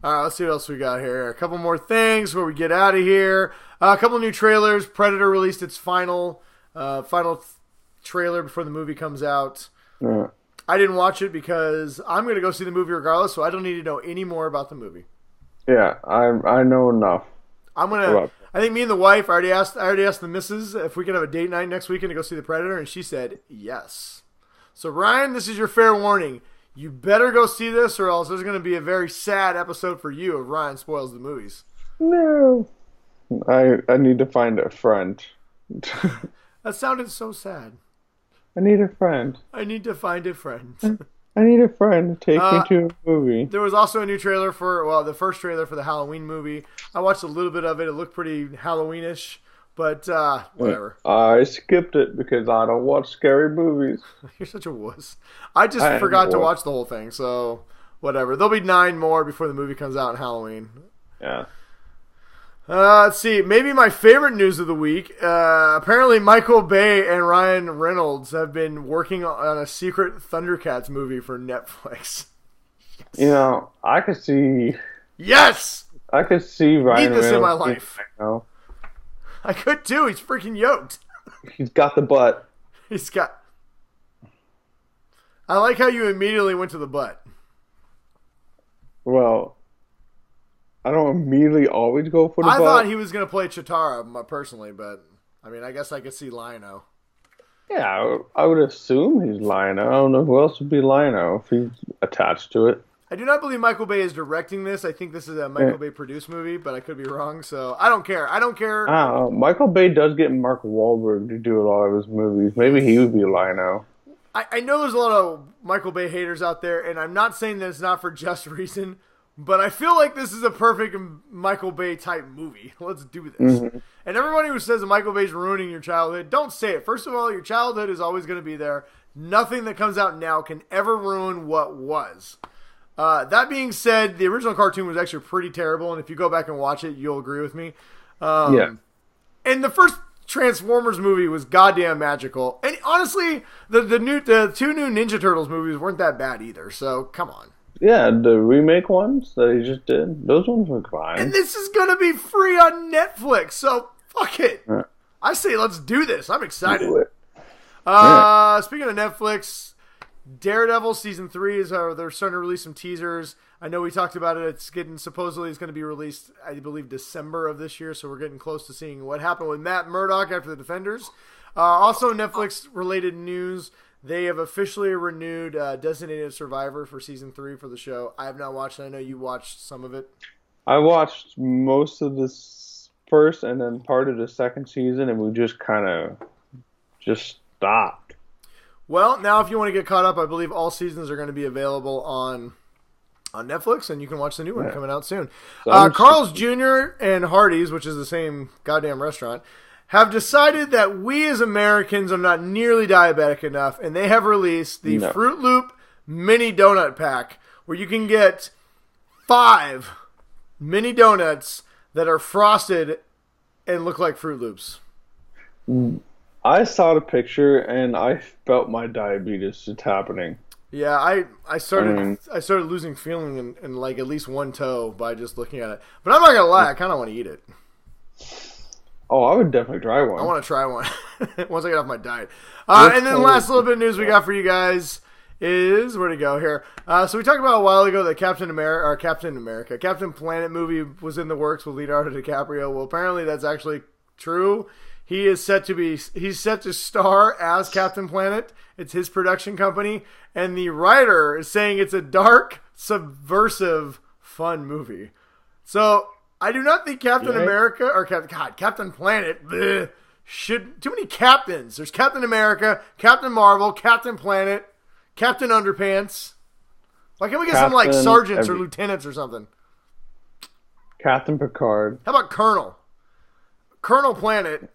All right, let's see what else we got here. A couple more things before we get out of here. A couple new trailers. Predator released its final trailer before the movie comes out. Yeah. I didn't watch it because I'm going to go see the movie regardless, so I don't need to know any more about the movie. Yeah, I know enough. I think me and the wife, I already asked the missus if we could have a date night next weekend to go see The Predator, and she said yes. So Ryan, this is your fair warning. You better go see this, or else there's going to be a very sad episode for you if Ryan spoils the movies. No. I need to find a friend. That sounded so sad. I need a friend. I need to find a friend. I need a friend to take me to a movie. There was also a new trailer the first trailer for the Halloween movie. I watched a little bit of it. It looked pretty Halloweenish, but whatever. I skipped it because I don't watch scary movies. You're such a wuss. I just forgot to watch the whole thing, so whatever. There'll be 9 more before the movie comes out on Halloween. Yeah. Let's see. Maybe my favorite news of the week. Apparently, Michael Bay and Ryan Reynolds have been working on a secret ThunderCats movie for Netflix. Yes. You know, I could see. Yes. I could see Ryan Reynolds in my life. I could too. He's freaking yoked. He's got the butt. I like how you immediately went to the butt. Well. I don't immediately always go for the butt. I thought he was going to play Chitara, personally, but, I mean, I guess I could see Lion-O. Yeah, I would assume he's Lion-O. I don't know who else would be Lion-O if he's attached to it. I do not believe Michael Bay is directing this. I think this is a Michael Bay produced movie, but I could be wrong, so I don't care. Michael Bay does get Mark Wahlberg to do a lot of his movies. Maybe he would be Lion-O. I know there's a lot of Michael Bay haters out there, and I'm not saying that it's not for just reason. But I feel like this is a perfect Michael Bay type movie. Let's do this. Mm-hmm. And everybody who says that Michael Bay's ruining your childhood, don't say it. First of all, your childhood is always going to be there. Nothing that comes out now can ever ruin what was. That being said, the original cartoon was actually pretty terrible. And if you go back and watch it, you'll agree with me. Yeah. And the first Transformers movie was goddamn magical. And honestly, the 2 new Ninja Turtles movies weren't that bad either. So come on. Yeah, the remake ones that he just did, those ones were fine. And this is going to be free on Netflix, so fuck it. Yeah. I say let's do this. I'm excited. Do it. Speaking of Netflix, Daredevil Season 3 is they're starting to release some teasers. I know we talked about it. Supposedly it's going to be released, I believe, December of this year, so we're getting close to seeing what happened with Matt Murdock after the Defenders. Also, Netflix-related news. They have officially renewed Designated Survivor for Season 3 for the show. I have not watched it. I know you watched some of it. I watched most of this first and then part of the second season, and we just kind of stopped. Well, now if you want to get caught up, I believe all seasons are going to be available on Netflix, and you can watch the new one coming out soon. Carl's Jr. and Hardee's, which is the same goddamn restaurant, have decided that we as Americans are not nearly diabetic enough, and they have released the Fruit Loop mini donut pack, where you can get 5 mini donuts that are frosted and look like Fruit Loops. I saw the picture and I felt my diabetes just happening. Yeah, I started losing feeling in like at least one toe by just looking at it. But I'm not gonna lie, I kind of want to eat it. Oh, I would definitely try one. I want to try one once I get off my diet. And then the last little bit of news we got for you guys is, where'd it go here? So we talked about a while ago that Captain Planet movie was in the works with Leonardo DiCaprio. Well, apparently that's actually true. He's set to star as Captain Planet. It's his production company, and the writer is saying it's a dark, subversive, fun movie. So I do not think Captain America or Captain Planet should too many captains. There's Captain America, Captain Marvel, Captain Planet, Captain Underpants. Why can't we get some like sergeants or lieutenants or something? Captain Picard. How about Colonel? Colonel Planet.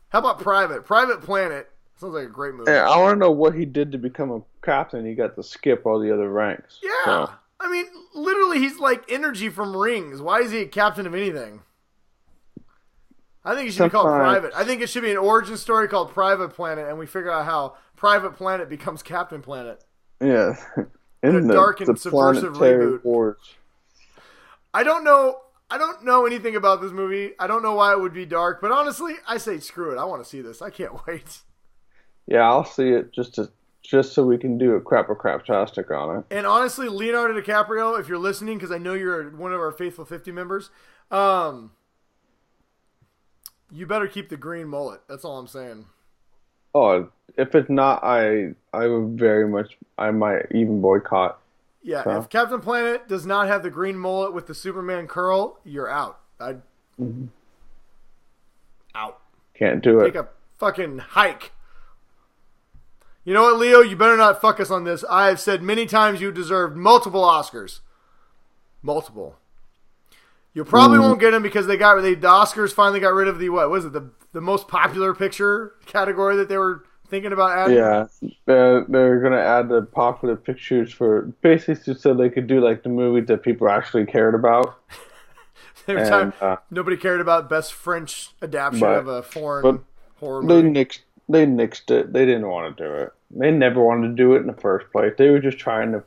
How about Private? Private Planet. Sounds like a great movie. Yeah, I want to know what he did to become a captain. He got to skip all the other ranks. Yeah. So. I mean, literally, he's like energy from Rings. Why is he a captain of anything? I think he should be called Private. I think it should be an origin story called Private Planet, and we figure out how Private Planet becomes Captain Planet. Yeah. In a dark and subversive reboot. Wars. I don't know anything about this movie. I don't know why it would be dark, but honestly, I say screw it. I want to see this. I can't wait. Yeah, I'll see it just so we can do a crap-tastic on it. And honestly, Leonardo DiCaprio, if you're listening, because I know you're one of our faithful 50 members, you better keep the green mullet. That's all I'm saying. Oh, if it's not, I might even boycott. Yeah, so. If Captain Planet does not have the green mullet with the Superman curl, you're out. Out. Can't do it. Take a fucking hike. You know what, Leo? You better not fuck us on this. I have said many times you deserved multiple Oscars. Multiple. You probably won't get them because the Oscars finally got rid of the most popular picture category that they were thinking about adding? Yeah, they're going to add the popular pictures for basically so they could do like the movies that people actually cared about. Nobody cared about best French adaptation of a foreign horror movie. They nixed it. They didn't want to do it. They never wanted to do it in the first place. They were just trying to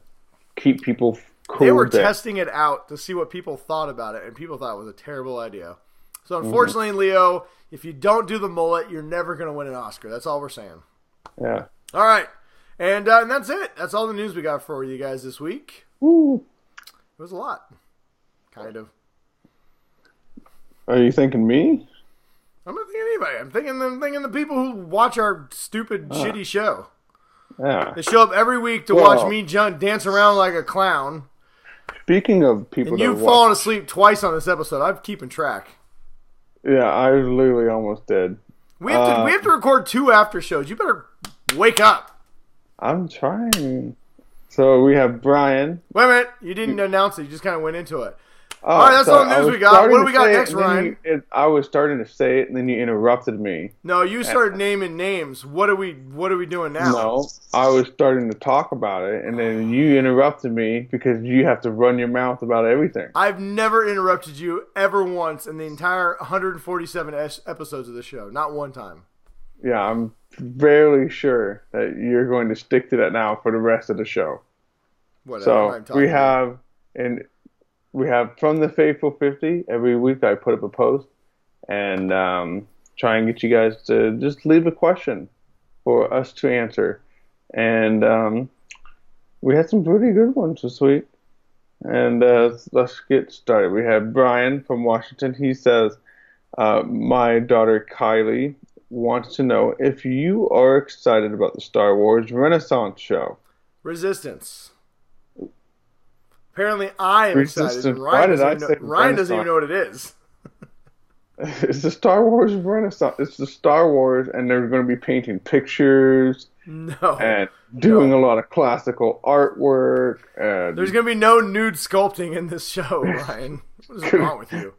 keep people cool. They were testing it out to see what people thought about it, and people thought it was a terrible idea. So unfortunately, Leo, if you don't do the mullet, you're never going to win an Oscar. That's all we're saying. Yeah. All right. And that's it. That's all the news we got for you guys this week. Woo. It was a lot. Kind of. Are you thinking me? I'm not thinking anybody. I'm thinking the people who watch our stupid, shitty show. Yeah. They show up every week to watch me dance around like a clown. Speaking of people and you've fallen asleep twice on this episode. I'm keeping track. Yeah, I literally almost did. We have to record 2 after shows. You better wake up. I'm trying. So we have Brian. Wait a minute. You didn't announce it. You just kind of went into it. All right, that's all the news we got. What do we got next, Ryan? I was starting to say it, and then you interrupted me. No, you started naming names. What are we doing now? No, I was starting to talk about it, and then you interrupted me because you have to run your mouth about everything. I've never interrupted you ever once in the entire 147 episodes of the show. Not one time. Yeah, I'm fairly sure that you're going to stick to that now for the rest of the show. Whatever. So we have From the Faithful 50. Every week I put up a post and try and get you guys to just leave a question for us to answer. And we had some pretty good ones this week. And let's get started. We have Brian from Washington. He says, my daughter Kylie wants to know if you are excited about the Star Wars Renaissance show. Resistance. Apparently, I am excited. Ryan doesn't even know what it is. It's the Star Wars Renaissance. It's the Star Wars, and they're going to be painting pictures. And doing a lot of classical artwork. And there's going to be no nude sculpting in this show, Ryan. What is wrong with you?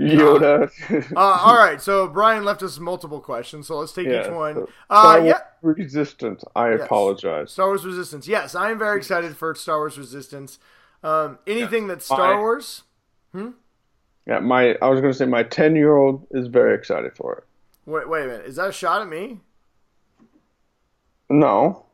Yoda. All right, so Brian left us multiple questions, so let's take each one. Star Wars Resistance. I apologize. Star Wars Resistance. Yes, I am very excited for Star Wars Resistance. Anything that's Star Wars. Yeah, I was going to say my 10-year-old is very excited for it. Wait a minute. Is that a shot at me? No.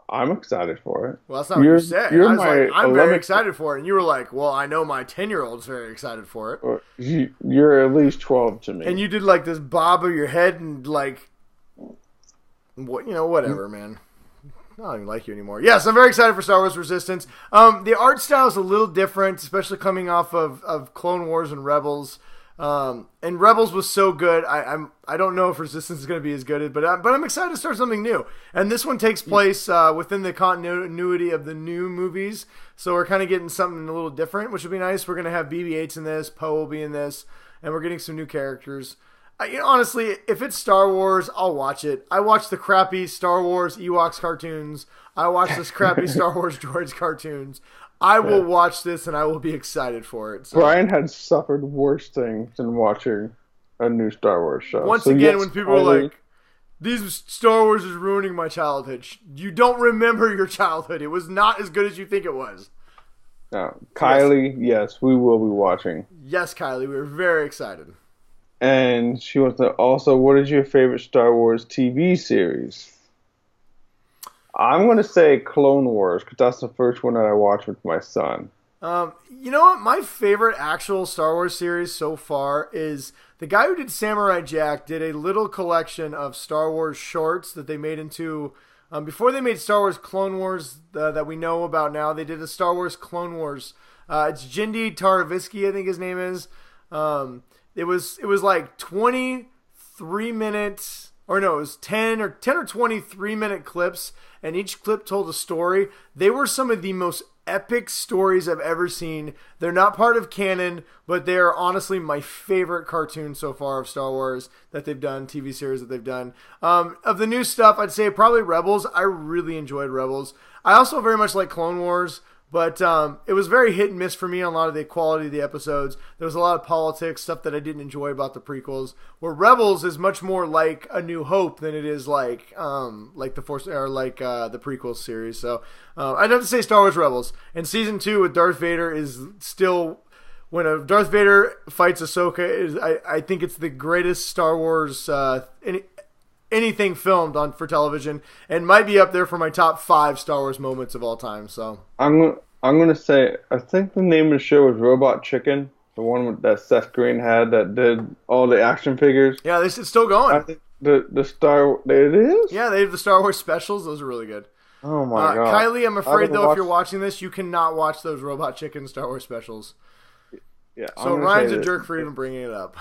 I'm excited for it. Well, that's not what you said. I was like, I'm very excited for it. And you were like, well, I know my 10-year-old's very excited for it. You're at least 12 to me. And you did like this bob of your head and like, whatever, man. I don't even like you anymore. Yes, I'm very excited for Star Wars Resistance. The art style is a little different, especially coming off of Clone Wars and Rebels. And Rebels was so good. I don't know if Resistance is going to be as good, but I'm excited to start something new. And this one takes place within the continuity of the new movies, so we're kind of getting something a little different, which would be nice. We're going to have BB-8s in this, Poe will be in this, and we're getting some new characters. Honestly, if it's Star Wars, I'll watch it. I watch the crappy Star Wars Ewoks cartoons. I watch this crappy Star Wars Droids cartoons. I will watch this, and I will be excited for it. So. Brian had suffered worse things than watching a new Star Wars show. Once again, when people are like, "These Star Wars is ruining my childhood," you don't remember your childhood. It was not as good as you think it was. No. Kylie, yes, we will be watching. Yes, Kylie, we're very excited. And she wants to also, what is your favorite Star Wars TV series? I'm going to say Clone Wars, because that's the first one that I watched with my son. You know what? My favorite actual Star Wars series so far is the guy who did Samurai Jack did a little collection of Star Wars shorts that they made into... before they made Star Wars Clone Wars that we know about now, they did a Star Wars Clone Wars. It's Jindy Taravisky, I think his name is. It was like 23 minutes, or no, it was 10 or 20 3-minute clips, and each clip told a story. They were some of the most epic stories I've ever seen. They're not part of canon, but they are honestly my favorite cartoon so far of Star Wars that they've done, TV series that they've done. Of the new stuff, I'd say probably Rebels. I really enjoyed Rebels. I also very much like Clone Wars. But it was very hit and miss for me on a lot of the quality of the episodes. There was a lot of politics, stuff that I didn't enjoy about the prequels. Where Rebels is much more like A New Hope than it is like the Force or like the prequel series. So I'd have to say Star Wars Rebels. And season 2 with Darth Vader is still, when Darth Vader fights Ahsoka, I think it's the greatest Star Wars anything filmed for television, and might be up there for my top 5 Star Wars moments of all time. So I'm gonna say, I think the name of the show is Robot Chicken, the one that Seth Green had that did all the action figures. Yeah, this is still going. I think it is. Yeah, they have the Star Wars specials. Those are really good. Oh my god, Kylie, I'm afraid though, if you're watching this, you cannot watch those Robot Chicken Star Wars specials. Yeah. So Ryan's a jerk for even bringing it up.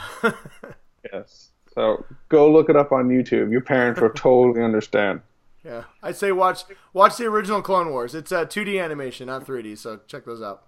Yes. So go look it up on YouTube. Your parents will totally understand. Yeah, I'd say watch the original Clone Wars. It's 2D animation, not 3D. So check those out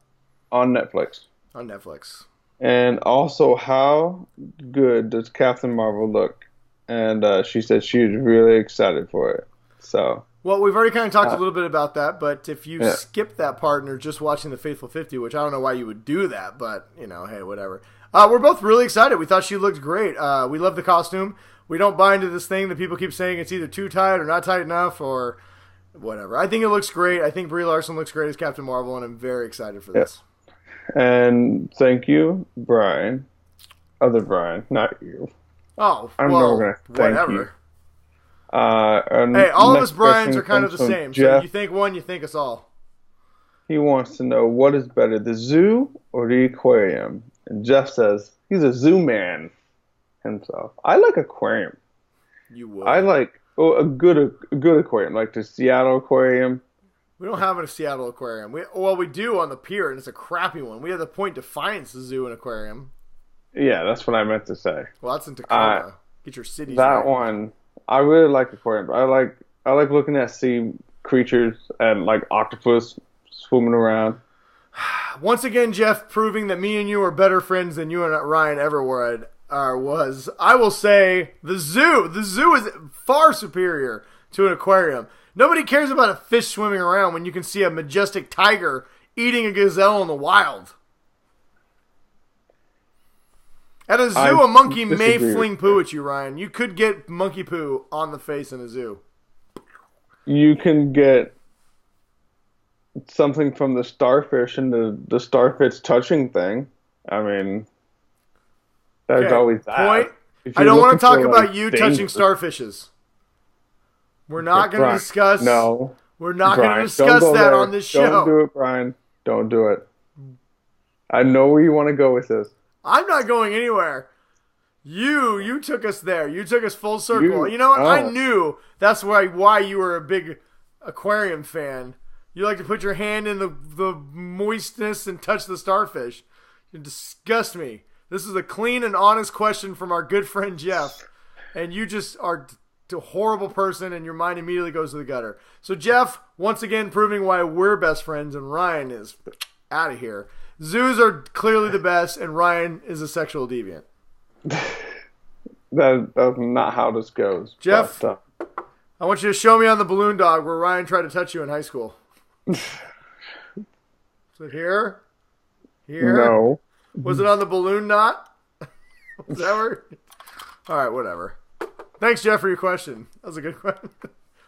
on Netflix. On Netflix. And also, how good does Captain Marvel look? And she said she was really excited for it. So. Well, we've already kind of talked a little bit about that, but if you skip that part and are just watching the Faithful 50, which I don't know why you would do that, but hey, whatever. We're both really excited. We thought she looked great. We love the costume. We don't buy into this thing that people keep saying it's either too tight or not tight enough or whatever. I think it looks great. I think Brie Larson looks great as Captain Marvel, and I'm very excited for this. And thank you, Brian. Other Brian, not you. Oh, I'm never going to thank whatever. You. Hey, all of us Brians are kind of the same. Jeff. So you think one, you think us all. He wants to know, what is better, the zoo or the aquarium? And Jeff says he's a zoo man himself. I like aquarium. You would. I like a good aquarium, like the Seattle Aquarium. We don't have a Seattle Aquarium. We do on the pier, and it's a crappy one. We have the Point Defiance Zoo and Aquarium. Yeah, that's what I meant to say. Well, that's in Tacoma. Get your cities that right. One, I really like aquarium. I like looking at sea creatures and like octopus swimming around. Once again, Jeff, proving that me and you are better friends than you and Ryan ever was. I will say the zoo. The zoo is far superior to an aquarium. Nobody cares about a fish swimming around when you can see a majestic tiger eating a gazelle in the wild. At a zoo, a monkey may fling poo at you, Ryan. You could get monkey poo on the face in a zoo. You can get something from the starfish and the starfish touching thing. I mean, there's always that. Point. I don't want to talk about you touching starfishes. We're not going to discuss. No. We're not going to discuss that on this show. Don't do it, Brian. Don't do it. I know where you want to go with this. I'm not going anywhere. You took us there. You took us full circle. You know what? I knew that's why you were a big aquarium fan. You like to put your hand in the moistness and touch the starfish. You disgust me. This is a clean and honest question from our good friend Jeff. And you just are a horrible person and your mind immediately goes to the gutter. So Jeff, once again proving why we're best friends and Ryan is out of here. Zoos are clearly the best and Ryan is a sexual deviant. That's not how this goes. Jeff, I want you to show me on the balloon dog where Ryan tried to touch you in high school. Is it here? Here? No. Was it on the balloon knot? Was that where? All right, whatever. Thanks, Jeff, for your question. That was a good question.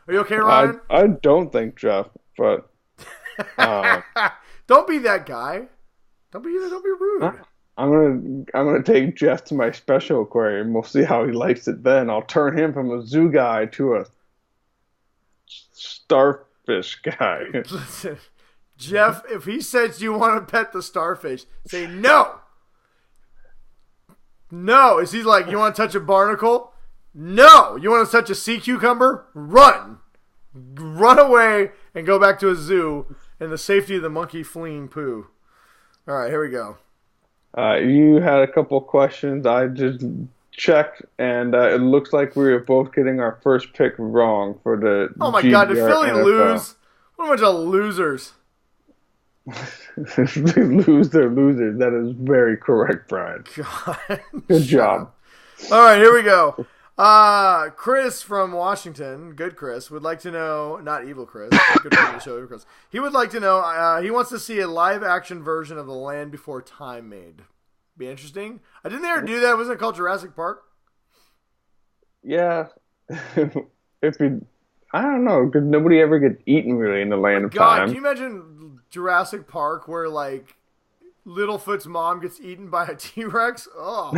Are you okay, Ryan? I don't think Jeff, but don't be that guy. Don't be rude. I'm gonna take Jeff to my special aquarium. We'll see how he likes it then. I'll turn him from a zoo guy to a starfish guy. Listen, Jeff, if he says you want to pet the starfish, say no. No. Is he like, you want to touch a barnacle? No. You want to touch a sea cucumber? Run. Run away and go back to a zoo in the safety of the monkey fleeing poo. All right, here we go. You had a couple questions. I just checked, and it looks like we were both getting our first pick wrong for the Oh my God, did Philly lose? What a bunch of losers. They lose, they're losers. That is very correct, Brian. God. Good job. All right, here we go. Chris from Washington, good Chris, would like to know, not evil Chris, good friend of the show, evil Chris. He would like to know, he wants to see a live-action version of The Land Before Time made. Be interesting. Didn't they ever do that? Wasn't it called Jurassic Park? Yeah. I don't know, because nobody ever gets eaten really in The Land of Time. Can you imagine Jurassic Park where, like, Littlefoot's mom gets eaten by a T-Rex? Oh.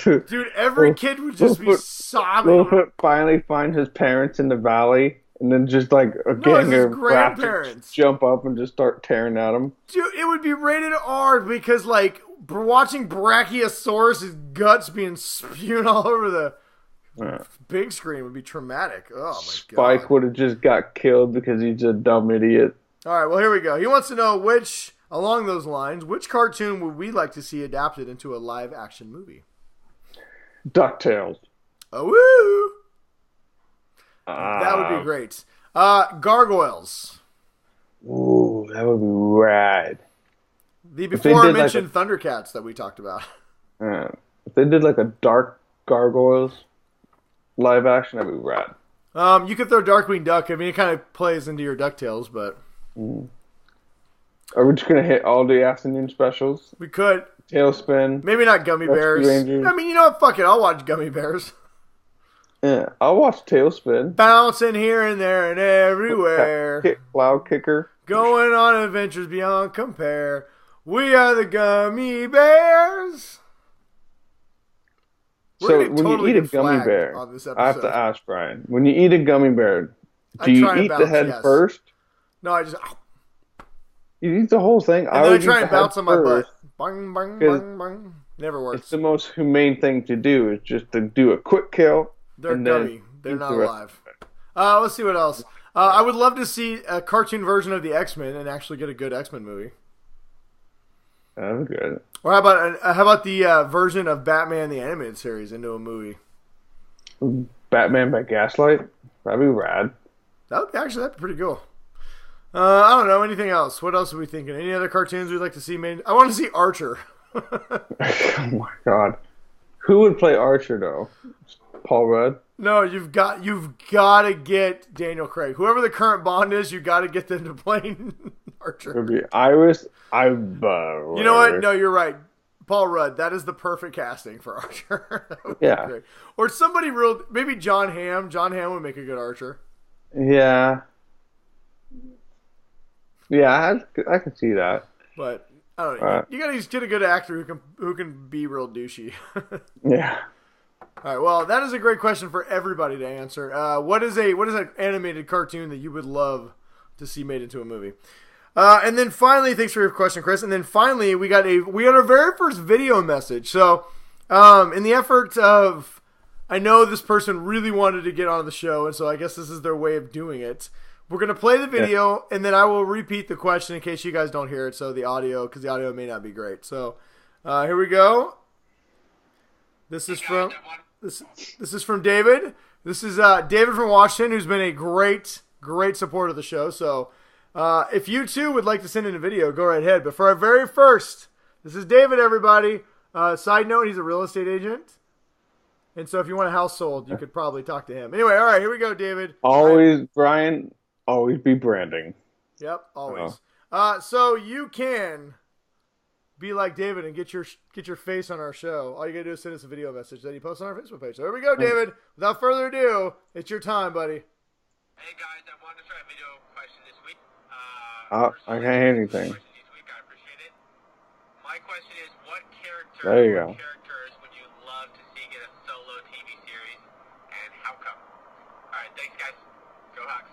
Dude, every kid would just be sobbing. Littlefoot finally finds his parents in the valley, and then just like a gang of raptors jump up and just start tearing at him. Dude, it would be rated R because, like, watching Brachiosaurus' guts being spewed all over the big screen would be traumatic. Oh, my God. Spike would have just got killed because he's a dumb idiot. All right, well, here we go. He wants to know along those lines, which cartoon would we like to see adapted into a live-action movie? DuckTales. Oh, woo! That would be great. Gargoyles. Ooh, that would be rad. The before-mentioned ThunderCats that we talked about. If they did like a Dark Gargoyles live action, that'd be rad. You could throw Darkwing Duck. I mean, it kind of plays into your DuckTales, but... Are we just going to hit all the afternoon specials? We could. Tailspin. Maybe not Gummy Bears. Rangers. I mean, you know what? Fuck it. I'll watch Gummy Bears. Yeah, I'll watch Tailspin. Bouncing here and there and everywhere. Cloud Kicker. Going on adventures beyond compare. We are the Gummy Bears. So when you eat a gummy bear, I have to ask Brian, when you eat a gummy bear, do you eat the head first? No, I just... You eat the whole thing. And then I try and bounce on my butt. Bang, bang, bang, bang. Never works. It's the most humane thing to do, is just to do a quick kill. They're gummy. They're not alive. Let's see what else. I would love to see a cartoon version of the X-Men and actually get a good X-Men movie. That'd be good. Or how about the version of Batman the Animated Series into a movie? Batman by Gaslight? That'd be rad. That'd be pretty cool. I don't know. Anything else? What else are we thinking? Any other cartoons we'd like to see made? I want to see Archer. Oh my God. Who would play Archer though? Paul Rudd? No, you've got to get Daniel Craig. Whoever the current Bond is, you got to get them to play Archer. It would be Iris Elba. You know what? No, you're right. Paul Rudd. That is the perfect casting for Archer. Yeah. Great. Or somebody real, maybe John Hamm. John Hamm would make a good Archer. Yeah. Yeah, I can see that. But I don't know. You gotta get a good actor who can be real douchey. Yeah. All right. Well, that is a great question for everybody to answer. What is an animated cartoon that you would love to see made into a movie? And then finally, thanks for your question, Chris. And then finally, we got our very first video message. So, in the effort of, I know this person really wanted to get on the show, and so I guess this is their way of doing it. We're gonna play the video, and then I will repeat the question in case you guys don't hear it. So because the audio may not be great. So, here we go. This is from David. This is David from Washington, who's been a great supporter of the show. So. If you too would like to send in a video, go right ahead. But for our very first, this is David, everybody. Side note, he's a real estate agent. And so if you want a house sold, you could probably talk to him. Anyway, all right, here we go, David. Brian, always be branding. Yep, always. So you can be like David and get your face on our show. All you got to do is send us a video message that he posts on our Facebook page. So here we go, David. Without further ado, it's your time, buddy. Hey, guys, I wanted to try a video question this week. I can't hear anything. I appreciate it. My question is, what characters would you love to see get a solo TV series, and how come? All right, thanks, guys. Go Hawks.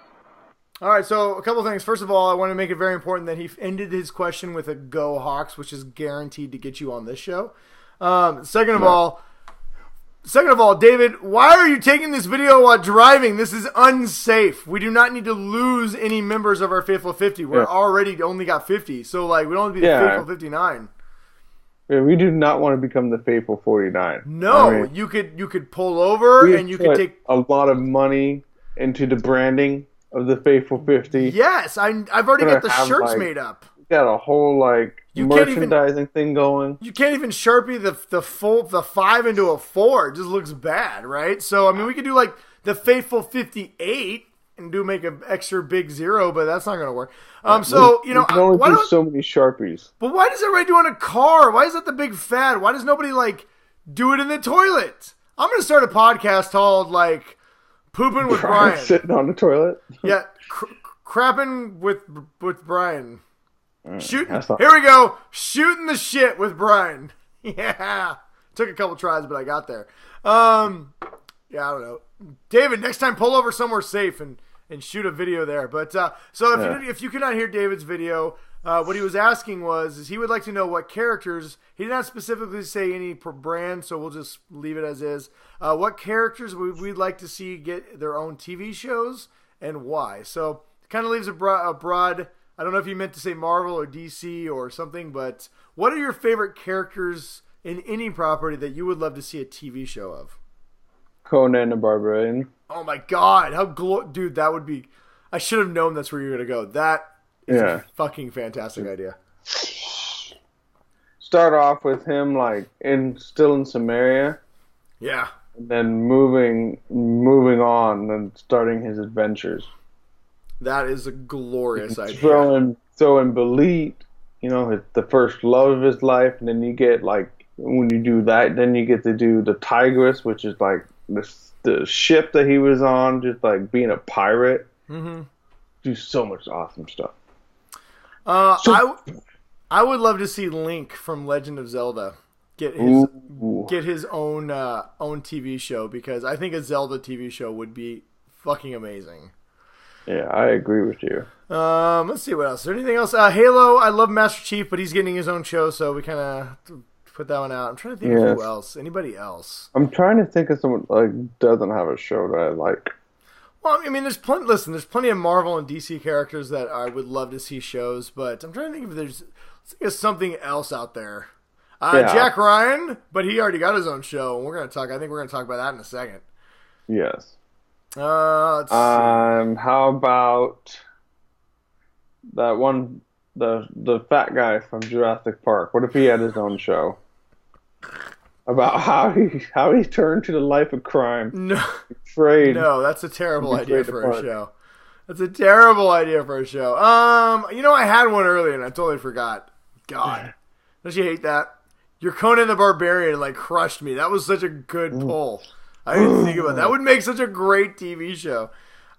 All right, so a couple things. First of all, I want to make it very important that he ended his question with a Go Hawks, which is guaranteed to get you on this show. Second of all, David, why are you taking this video while driving? This is unsafe. We do not need to lose any members of our Faithful 50. We're already only got 50, so we don't want to be the Faithful 59. Yeah, we do not want to become the Faithful 49. No, you could pull over and you could take a lot of money into the branding of the Faithful 50. Yes, I've already got the shirts made up. Got a whole merchandising thing going. You can't even Sharpie the 5 into a 4. It just looks bad, right? So we could do the Faithful 58 and make an extra big 0, but that's not going to work. We can only do so many Sharpies. But why does everybody do it in a car? Why is that the big fad? Why does nobody do it in the toilet? I'm going to start a podcast called Pooping with Brian. Sitting on the toilet. Yeah, crapping with Brian. Here we go. Shooting the shit with Brian. Yeah. Took a couple tries, but I got there. I don't know. David, next time pull over somewhere safe and shoot a video there. But if you cannot hear David's video, what he was asking is he would like to know what characters, he did not specifically say any brand, so we'll just leave it as is. What characters we'd like to see get their own TV shows and why. So it kind of leaves a broad, I don't know if you meant to say Marvel or DC or something, but what are your favorite characters in any property that you would love to see a TV show of? Conan the Barbarian. Oh my God. Dude, that would be, I should have known that's where you're going to go. That is a fucking fantastic idea. Start off with him still in Samaria. Yeah. And then moving on and starting his adventures. That is a glorious idea. Throwing Belit, the first love of his life, and then you get when you do that, then you get to do the Tigress, which is the ship that he was on, just being a pirate. Mm-hmm. Do so much awesome stuff. I would love to see Link from Legend of Zelda get his own TV show, because I think a Zelda TV show would be fucking amazing. Yeah, I agree with you. Let's see what else. Is there anything else? Halo, I love Master Chief, but he's getting his own show, so we kind of put that one out. I'm trying to think of who else. Anybody else? I'm trying to think of someone doesn't have a show that I like. Well, there's plenty. Listen, there's plenty of Marvel and DC characters that I would love to see shows, but I'm trying to think if there's something else out there. Jack Ryan, but he already got his own show. And I think we're gonna talk about that in a second. Yes. Let's see. How about that one, the fat guy from Jurassic Park? What if he had his own show about how he turned to the life of crime? No, that's a terrible idea for a show. That's a terrible idea for a show. I had one earlier and I totally forgot. God, don't you hate that? Your Conan the Barbarian like crushed me. That was such a good pull. I didn't think about that. That would make such a great TV show.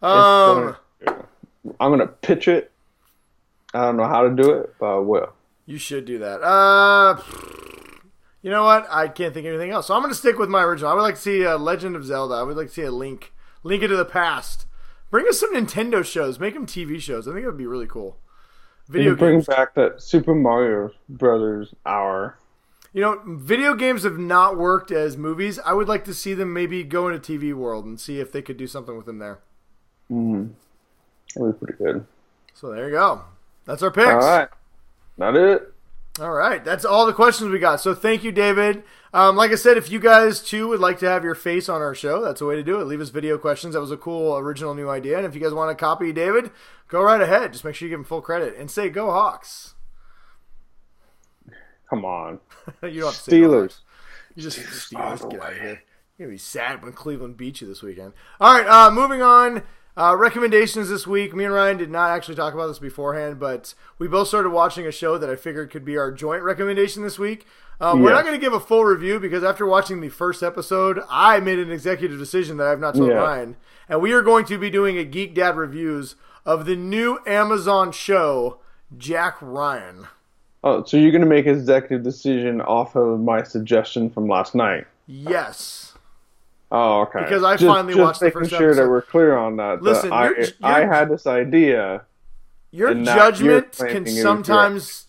I'm gonna pitch it. I don't know how to do it, but I will. You should do that. You know what? I can't think of anything else. So I'm gonna stick with my original. I would like to see Legend of Zelda. I would like to see a Link into the past. Bring us some Nintendo shows. Make them TV shows. I think it would be really cool. Video games. Bring back that Super Mario Brothers hour. You know, video games have not worked as movies. I would like to see them maybe go into TV world and see if they could do something with them there. That would be pretty good. So there you go. That's our picks. All right. Not it. All right. That's all the questions we got. So thank you, David. Like I said, if you guys, too, would like to have your face on our show, that's a way to do it. Leave us video questions. That was a cool, original new idea. And if you guys want to copy David, go right ahead. Just make sure you give him full credit. And say, go Hawks. Come on. You don't have to say Steelers. You just Steelers. Get out of here. You're going to be sad when Cleveland beats you this weekend. All right, moving on. Recommendations this week. Me and Ryan did not actually talk about this beforehand, but we both started watching a show that I figured could be our joint recommendation this week. We're not going to give a full review because after watching the first episode, I made an executive decision that I've not told Ryan. And we are going to be doing a Geek Dad reviews of the new Amazon show, Jack Ryan. Oh, so you're going to make an executive decision off of my suggestion from last night? Yes. Oh, okay. Because I finally watched the first episode. Just making sure that we're clear on that. Listen, I had this idea. Your judgment can sometimes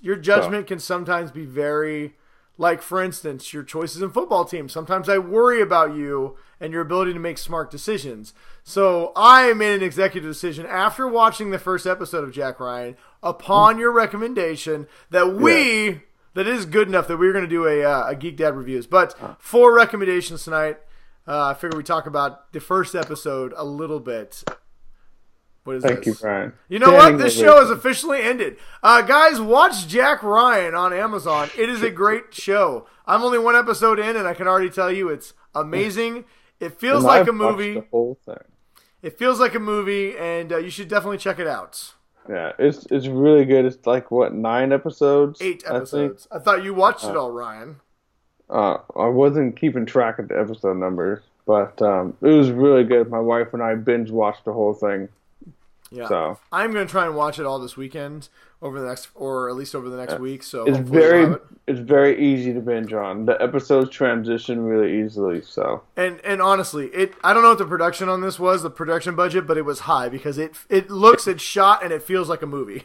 be very, like, for instance, your choices in football teams. Sometimes I worry about you and your ability to make smart decisions. So I made an executive decision after watching the first episode of Jack Ryan, upon your recommendation, that that is good enough that we're going to do a Geek Dad reviews. But 4 recommendations tonight. I figure we talk about the first episode a little bit. What is this? Thank you, Brian. You know what? This show has officially ended. Guys, watch Jack Ryan on Amazon. It is a great show. I'm only 1 episode in, and I can already tell you it's amazing. It feels like a movie. The whole thing. It feels like a movie, and you should definitely check it out. Yeah, it's really good. It's like, what, 9 episodes? 8 episodes. I thought you watched it all, Ryan. I wasn't keeping track of the episode numbers, but it was really good. My wife and I binge watched the whole thing. Yeah, so I'm going to try and watch it all this weekend, or at least over the next week. So it's very easy to binge on. The episodes transition really easily. So and honestly, I don't know what the production on this was, the production budget, but it was high because it looks, it's shot, and it feels like a movie.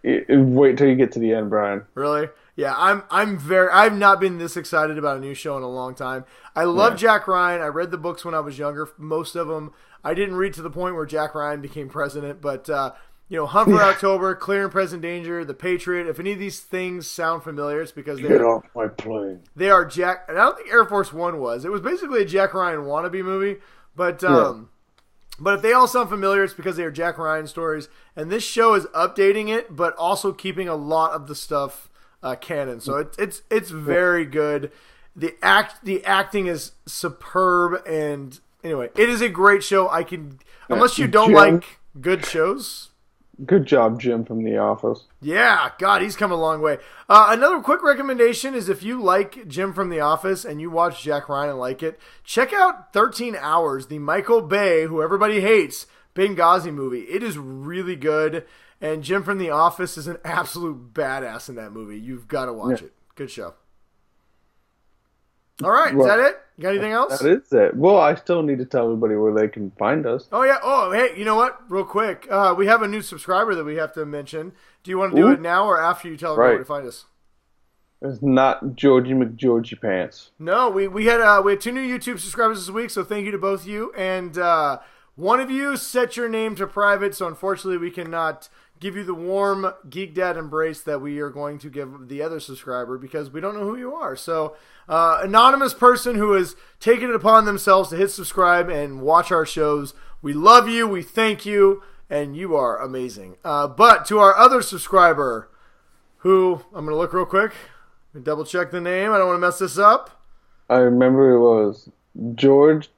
Wait till you get to the end, Brian. Really? Yeah, I've not been this excited about a new show in a long time. I love Jack Ryan. I read the books when I was younger, most of them. I didn't read to the point where Jack Ryan became president, but Hunt for October, Clear and Present Danger, The Patriot. If any of these things sound familiar, it's because get off my plane. They are Jack, and I don't think Air Force One was. It was basically a Jack Ryan wannabe movie, but if they all sound familiar, it's because they are Jack Ryan stories. And this show is updating it, but also keeping a lot of the stuff canon. So it's very good. The acting is superb, and anyway, it is a great show. Unless you don't like good shows. Good job, Jim from The Office. Yeah, God, he's come a long way. Another quick recommendation is if you like Jim from The Office and you watch Jack Ryan and like it, check out 13 Hours, the Michael Bay, who everybody hates, Benghazi movie. It is really good, and Jim from The Office is an absolute badass in that movie. You've got to watch it. Good show. All right, is that it? You got anything else? That is it. Well, I still need to tell everybody where they can find us. Oh, yeah. Oh, hey, you know what? Real quick. We have a new subscriber that we have to mention. Do you want to do it now or after you tell everybody where to find us? It's not Georgie McGeorgie Pants. No, we had 2 new YouTube subscribers this week, so thank you to both of you. And one of you set your name to private, so unfortunately we cannot give you the warm Geek Dad embrace that we are going to give the other subscriber because we don't know who you are. So, anonymous person who has taken it upon themselves to hit subscribe and watch our shows, we love you, we thank you, and you are amazing. But to our other subscriber, who, I'm going to look real quick, double check the name, I don't want to mess this up. I remember it was Georgetown.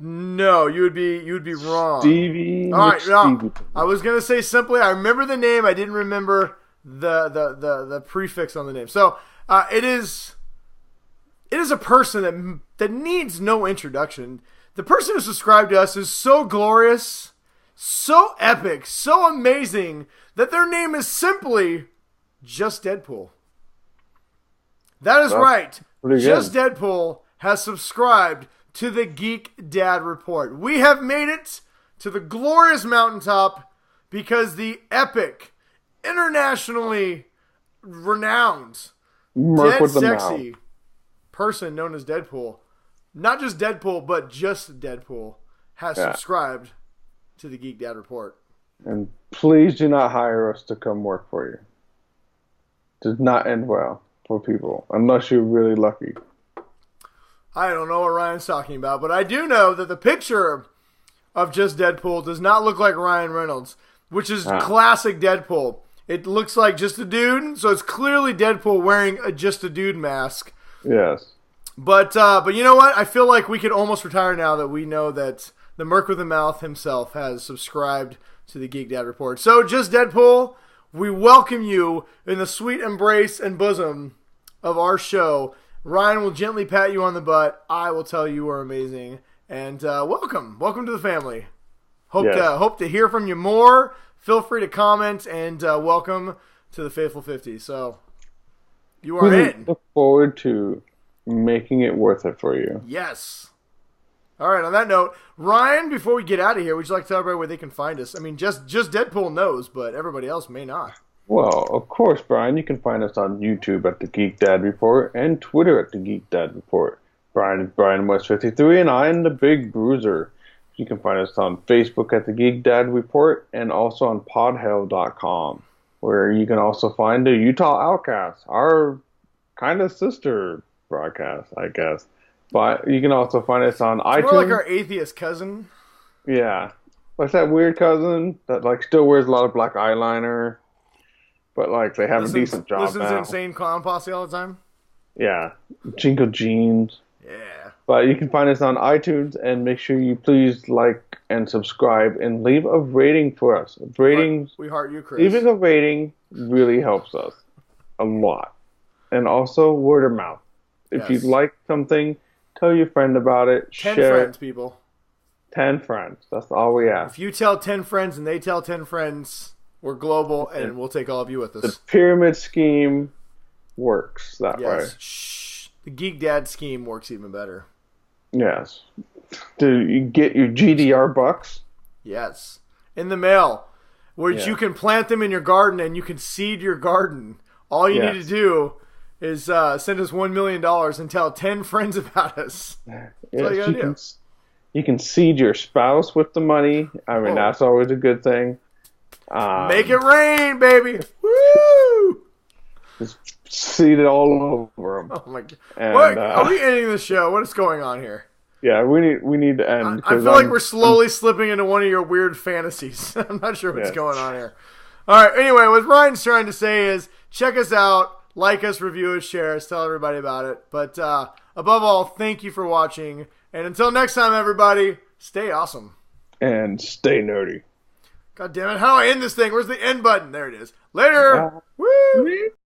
No, you would be wrong. Stevie. All right, no. I was gonna say simply, I remember the name. I didn't remember the prefix on the name. So it is a person that needs no introduction. The person who subscribed to us is so glorious, so epic, so amazing that their name is simply Just Deadpool. That is right. Just Deadpool has subscribed to the Geek Dad Report. We have made it to the glorious mountaintop because the epic, internationally renowned, dead sexy person known as Deadpool, not just Deadpool, but just Deadpool, has subscribed to the Geek Dad Report. And please do not hire us to come work for you. Does not end well for people, unless you're really lucky. I don't know what Ryan's talking about, but I do know that the picture of Just Deadpool does not look like Ryan Reynolds, which is classic Deadpool. It looks like just a dude, so it's clearly Deadpool wearing a just a dude mask. Yes. But you know what? I feel like we could almost retire now that we know that the Merc with a Mouth himself has subscribed to the Geek Dad Report. So, Just Deadpool, we welcome you in the sweet embrace and bosom of our show. Ryan will gently pat you on the butt. I will tell you are amazing. And welcome to the family. Hope to hear from you more. Feel free to comment, and welcome to the Faithful 50. So, you are in. Look forward to making it worth it for you. Yes. All right, on that note, Ryan, before we get out of here, would you like to tell everybody where they can find us? I mean, just Deadpool knows, but everybody else may not. Well, of course, Brian, you can find us on YouTube at the Geek Dad Report and Twitter at the Geek Dad Report. Brian is Brian West 53, and I am the Big Bruiser. You can find us on Facebook at the Geek Dad Report and also on podhell.com, where you can also find the Utah Outcast, our kind of sister broadcast, I guess. But you can also find us on iTunes. More like our atheist cousin. Yeah. What's that weird cousin that still wears a lot of black eyeliner, but they have a decent job listens now. to Insane Clown Posse all the time? Yeah. Jingle Jeans. Yeah. But you can find us on iTunes, and make sure you please like and subscribe and leave a rating for us. We heart you, Chris. Leaving a rating really helps us a lot. And also word of mouth. If you like something, tell your friend about it. 10 share friends, people. 10 friends. That's all we ask. If you tell 10 friends and they tell 10 friends, we're global, and we'll take all of you with us. The pyramid scheme works that way. Shh. The Geek Dad scheme works even better. Yes. Do you get your GDR bucks? Yes. In the mail, where you can plant them in your garden and you can seed your garden. All you need to do is send us $1 million and tell 10 friends about us. That's all you gotta do. You can seed your spouse with the money. I mean, that's always a good thing. Make it rain, baby! Woo! Just seed it all over them. Oh my god! What? Are we ending the show? What is going on here? Yeah, we need to end. I feel like we're slowly slipping into one of your weird fantasies. I'm not sure what's going on here. All right. Anyway, what Ryan's trying to say is, check us out. Like us, review us, share us, tell everybody about it. But above all, thank you for watching. And until next time, everybody, stay awesome. And stay nerdy. God damn it. How do I end this thing? Where's the end button? There it is. Later. Woo!